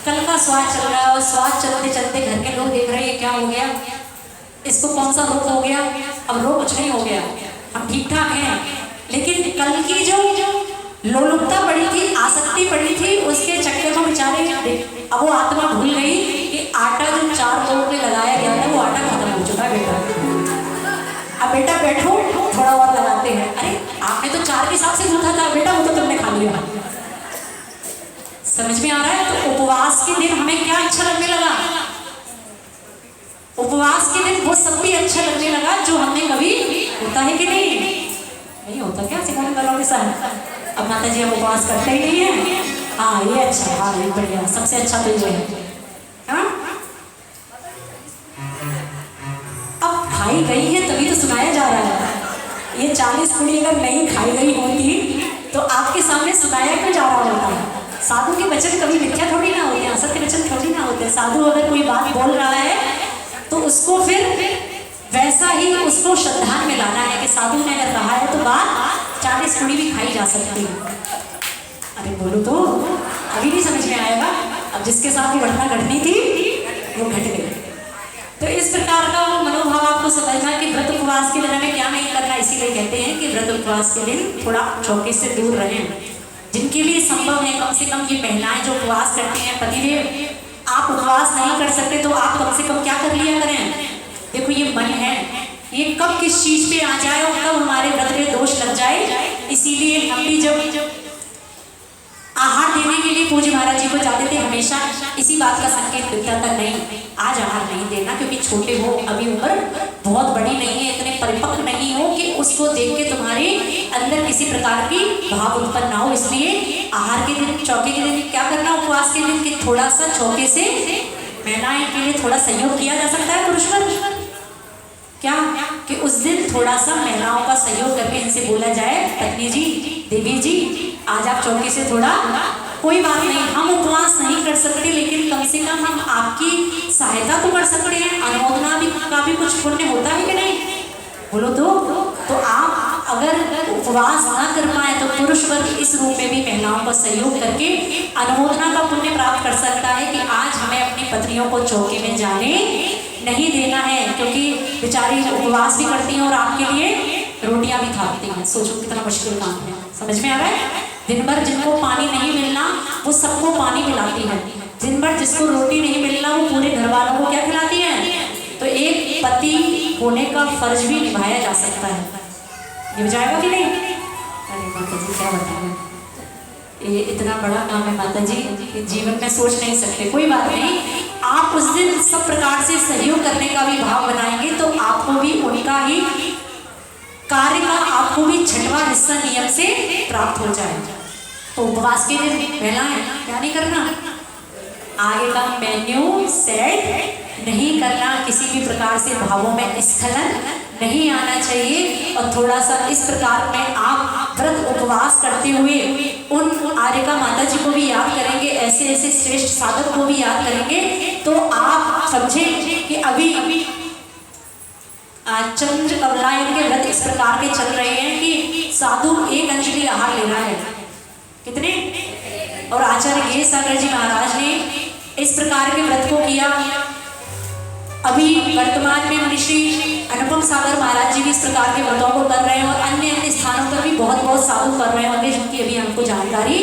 कल का स्वाद चल रहा है। और स्वाद चलते चलते घर के लोग देख रहे हैं क्या हो गया, इसको कौन सा रोग हो गया। अब रोग कुछ नहीं हो गया, हम ठीक ठाक हैं, लेकिन कल की जो लोलुपता पड़ी थी, आसक्ति पड़ी थी, उसके चक्कर में बेचारे अब वो आत्मा भूल गई कि आटा जो 4 लोगों ने लगाया गया था वो आटा खत्म हो चुका है बेटा। अब बेटा बैठो थोड़ा और लगाते हैं। अरे आपने तो 4 के हिसाब से गूंथा था बेटा, वो तो तुमने खा लिया। समझ में आ रहा है। तो उपवास के दिन हमें क्या अच्छा लगने लगा, उपवास के दिन वो सब भी अच्छा लगने लगा जो हमने कभी, होता है कि नहीं होता क्या सिखाने वालों के साथ। अब माता जी हम उपवास करते ही नहीं है, हाँ ये अच्छा, हाँ ये बढ़िया, सबसे अच्छा तो ये है। हाँ अब खाई गई है तभी तो सुनाया जा रहा है। ये 40 पूड़ी अगर नहीं खाई गई होती तो आपके सामने सुनाया क्यों जा रहा होता। साधु के वचन कभी मिथ्या थोड़ी ना होते, असत्य वचन थोड़ी ना होते। साधु अगर कोई बात बोल रहा है तो उसको फिर वैसा ही उसको श्रद्धा में लाना है कि साधु ने अगर कहा है तो बात 40 पूड़ी भी खाई जा सकती है। अरे बोलो तो अभी नहीं समझ में आएगा। अब जिसके साथ ये घटना घटनी थी वो घट गई। तो इस प्रकार का मनोभाव आपको समझना कि व्रत उपवास के दिन हमें क्या नहीं करना। इसीलिए कहते हैं कि व्रत उपवास के दिन थोड़ा चौके से दूर रहें। जिनके लिए संभव है, कम से कम ये महिलाएं जो उपवास करती हैं, पतिदेव आप उपवास नहीं कर सकते तो आप कम से कम क्या कर लिया करें। देखो ये मन है, ये कब किस चीज पे आ जाए और कब हमारे व्रत में दोष लग जाए। इसीलिए हम भी जब आहार देने के लिए पूज्य महाराज जी को जाते थे, हमेशा इसी बात का संकेत मिलता था, नहीं आज आहार नहीं देना, क्योंकि छोटे हो, अभी उम्र बहुत बड़ी नहीं है, इतने परिपक्व नहीं हो कि उसको देख के तुम्हारे अंदर किसी प्रकार की भाव उत्पन्न ना हो। इसलिए आहार के दिन, चौके के दिन क्या करना, उपवास के दिन कि थोड़ा सा चौके से महिलाएं के लिए थोड़ा सहयोग किया जा सकता है पुरुष पर। क्या कि उस दिन थोड़ा सा महिलाओं का सहयोग करके इनसे बोला जाए, पत्नी जी, देवी जी आज आप चौके से थोड़ा, कोई बात नहीं हम उपवास नहीं कर सकते लेकिन कम से कम हम आपकी सहायता तो कर सकते हैं। अनुमोदना भी का भी कुछ पुण्य होता है कि नहीं, बोलो तो आप अगर उपवास ना कर पाए तो पुरुष वर्ग इस रूप में भी महिलाओं का सहयोग करके अनुमोदना का पुण्य प्राप्त कर सकता है कि आज हमें अपनी पत्नियों को चौके में जाने नहीं देना है, क्योंकि बेचारी उपवास भी करती हैं और आपके लिए रोटियां भी थापती हैं। सोचो कितना मुश्किल काम है। समझ में आ रहा है। दिन भर जिनको पानी नहीं मिलना वो सबको पानी पिलाती है, दिन भर जिसको रोटी नहीं मिलना वो पूरे घर वालों को क्या खिलाती है। तो एक पति होने का फर्ज भी निभाया जा सकता है, निभ जाएगा कि नहीं। अरे माता जी क्या बताएं, ये इतना बड़ा काम है माता जी, जीवन में सोच नहीं सकते। कोई बात नहीं, आप उस दिन सब प्रकार से सहयोग करने का भी भाव बनाएंगे तो आपको भी उनका ही कार्य का आपको भी 6वां हिस्सा नियम से प्राप्त हो जाएगा। तो उपवास के दिन पहला है क्या नहीं करना, आगे का मेन्यू सेट नहीं करना, किसी भी प्रकार से भावों में स्खलन नहीं आना चाहिए। और थोड़ा सा इस प्रकार में आप व्रत उपवास करते हुए उन आर्यका माता जी को भी याद करेंगे, ऐसे ऐसे श्रेष्ठ साधक को भी याद करेंगे, तो आप समझें कि अभी चंद्र कमलायन के व्रत इस प्रकार के चल रहे हैं कि साधु 1 अंजलि आहार ले रहा है, कितने, और आचार्य गे सागर जी महाराज ने इस प्रकार के व्रत को किया। अभी वर्तमान में मनीषी अनुपम सागर महाराज जी भी इस प्रकार के व्रतों को कर रहे हैं, और अन्य अन्य स्थानों पर भी बहुत बहुत साधु कर रहे होंगे जिनकी अभी हमको जानकारी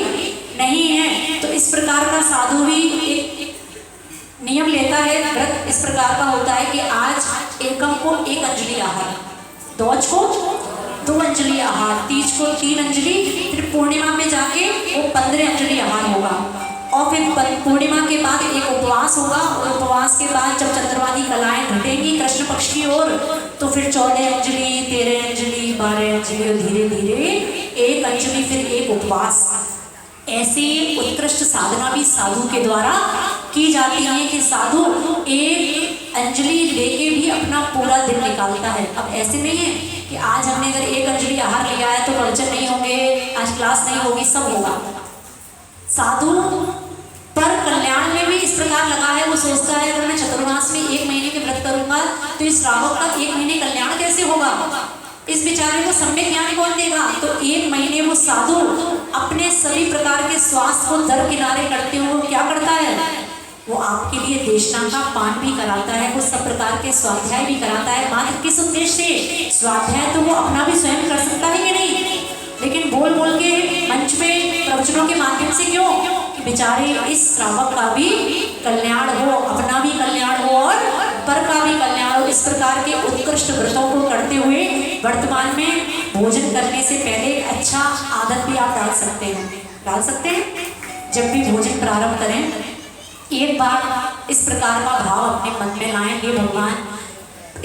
नहीं है। तो इस प्रकार का साधु भी एक नियम लेता है, व्रत इस प्रकार का होता है कि आज एकम को 1 अंजलि आहार, दौज को 2 अंजलि आहार, तीज को 3 अंजलि, फिर पूर्णिमा में जाके वो 15 अंजलि आहार होगा, और फिर पूर्णिमा के बाद एक उपवास होगा, और उपवास के बाद जब चंद्रमा की कलाएं घटेंगी कृष्ण पक्ष की ओर, तो फिर 14 अंजलि, 13 अंजलि, 12 अंजलि, और धीरे धीरे 1 अंजलि, फिर एक उपवास। ऐसी उत्कृष्ट साधना भी साधु के द्वारा की जाती है कि साधु 1 अंजलि लेके भी अपना पूरा दिन निकालता है। अब ऐसे नहीं है कि आज हमने अगर 1 अंजलि आहार लिया है तो प्रवचन नहीं होंगे, आज क्लास नहीं होगी, सब होगा। साधु पर कल्याण में भी इस प्रकार लगा है, वो सोचता है अगर मैं चतुर्मास में 1 महीने के व्रत करूंगा तो इस श्रावक का 1 महीने कल्याण कैसे होगा, इस बेचारे को सम्यक ज्ञान कौन देगा। तो 1 महीने वो साधु अपने सभी प्रकार के स्वास्थ्य को दरकिनारे करते हुए क्या करता है, वो आपके लिए देशना का पान भी कराता है, वो सब प्रकार के स्वाध्याय भी कराता है। मात्र किस उद्देश्य से, स्वाध्याय तो वो अपना भी स्वयं कर सकता है कि नहीं, लेकिन बोल बोल के मंच पे प्रवचनों के माध्यम से क्यों, कि बेचारे इस श्रावक का भी कल्याण हो, अपना भी कल्याण हो और पर का भी कल्याण हो। इस प्रकार के उत्कृष्ट व्रतों को करते हुए वर्तमान में भोजन करने से पहले अच्छा आदत भी आप डाल सकते हैं। जब भी भोजन प्रारंभ करें एक बार इस प्रकार का भाव अपने मन में लाएं, हे भगवान,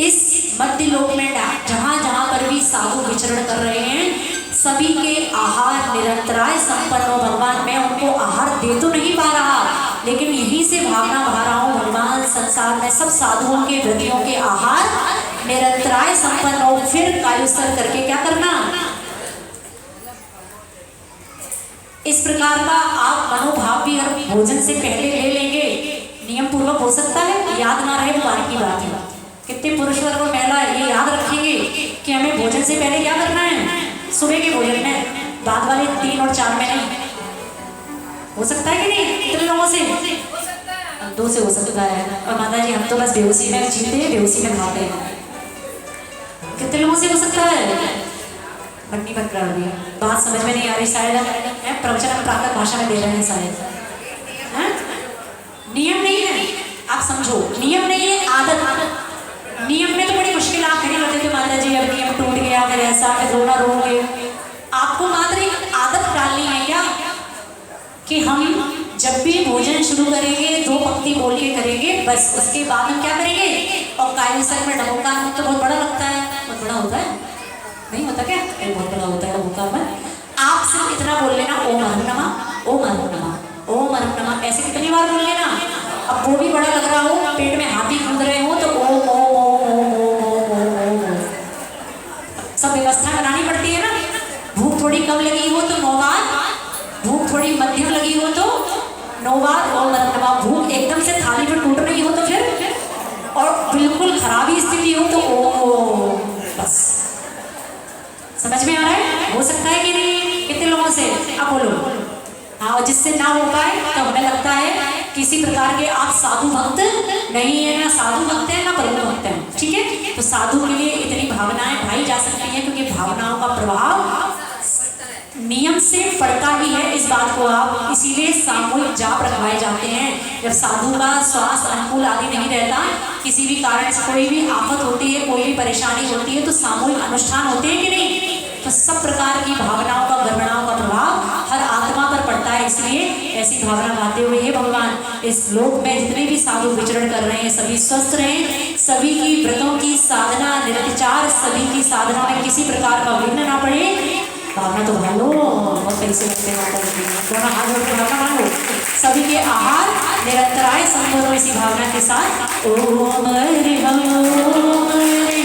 इस मध्य लोक में जहाँ जहाँ पर भी साधु विचरण कर रहे हैं सभी के आहार निरंतराय संपन्न हो भगवान। मैं उनको आहार दे तो नहीं पा रहा, लेकिन यहीं से भावना भा रहा हूँ भगवान, संसार में सब साधुओं के व्रतियों के आहार निरंतराय संपन्न हो। फिर कायुस्तर करके क्या करना, इस प्रकार का आप मनोभाव भी अगर भोजन से पहले ले लेंगे, नियम पूर्वक हो सकता है, याद ना रहे बात की बात है। कितने पुरुष वर्ग और महिला ये याद रखेंगे कि हमें भोजन से पहले क्या करना है, सुबह के भोजन में, बाद वाले 3 और 4 में नहीं। हो सकता है कि नहीं, कितने लोगों से, 2 से हो सकता है। और माता जी हम तो बस बेहोशी में जीते हैं, बेहोशी में खाते हैं। कितने लोगों से हो सकता है, बट्टी बट कर दिया, बात समझ में नहीं आ रही शायद, प्रवचन हम प्राकृत भाषा में दे रहे हैं शायद। नियम नहीं है, आप समझो, नियम नहीं है, आदत। नियम में तो बड़ी मुश्किल आप खड़ी होते थे माता जी, अब नियम टूट गया, फिर ऐसा, फिर रोना रोगे। आपको मात्र एक आदत डालनी है क्या, कि हम जब भी भोजन शुरू करेंगे 2 पंक्ति बोल के करेंगे, बस उसके बाद हम क्या करेंगे। और कायस्तर में डमोकार तो बहुत बड़ा लगता है, बहुत बड़ा होता है, नहीं होता क्या, बहुत बड़ा होता है डमोकार में। आप सिर्फ इतना बोल लेना, ओम अहम नमः, ओम अहम नमः, ओम अहम नमः, ऐसे कितनी बार बोल लेना। अब वो भी बड़ा लग रहा हो, पेट में हाथी कूद रहे हो, तो ओम ओम ओम ओम ओम ओम ओम सब व्यवस्था बनानी पड़ती है ना। भूख थोड़ी कम लगी हो तो 9 बार, भूख थोड़ी मध्यम लगी हो तो 9 बार ओम अहम नमः, भूख एकदम से थाली पर टूट रही हो तो फिर, और बिल्कुल खराबी स्थिति हो तो ओम। बस समझ में आ रहा है, हो सकता है कि नहीं, कितने लोगों से, अब बोलो। हाँ, और जिससे ना हो पाए तो हमें लगता है किसी प्रकार के आप साधु भक्त नहीं है, ना साधु भक्त है ना परम भक्त है, ठीक है। तो साधु के लिए इतनी भावनाएं ढाई जा सकती हैं, क्योंकि भावनाओं का प्रभाव नियम से पड़ता ही है, इस बात को आप, इसीलिए सामूहिक जाप रखवाए जाते हैं। जब साधु का स्वास्थ्य अनुकूल आदि नहीं रहता, किसी भी कारण से कोई भी आफत होती है, कोई भी परेशानी होती है, तो सामूहिक अनुष्ठान होते हैं कि नहीं। तो सब प्रकार की भावनाओं का, गड़बड़ाओं का प्रभाव हर आत्मा पर पड़ता है। इसलिए ऐसी भावना गाते हुए, हे भगवान, इस लोक में जितने भी साधु विचरण कर रहे हैं सभी स्वस्थ रहें, सभी की व्रतों की साधना निर्विचार, सभी की साधना में किसी प्रकार का विघ्न ना पड़े। भावना तो भालो फिर से लगते माता जी दोनों हाथ जोड़ के माता मांगो सभी के आहार निरंतर आए संपूर्ण इसी भावना के साथ ओम हरि ओम हरि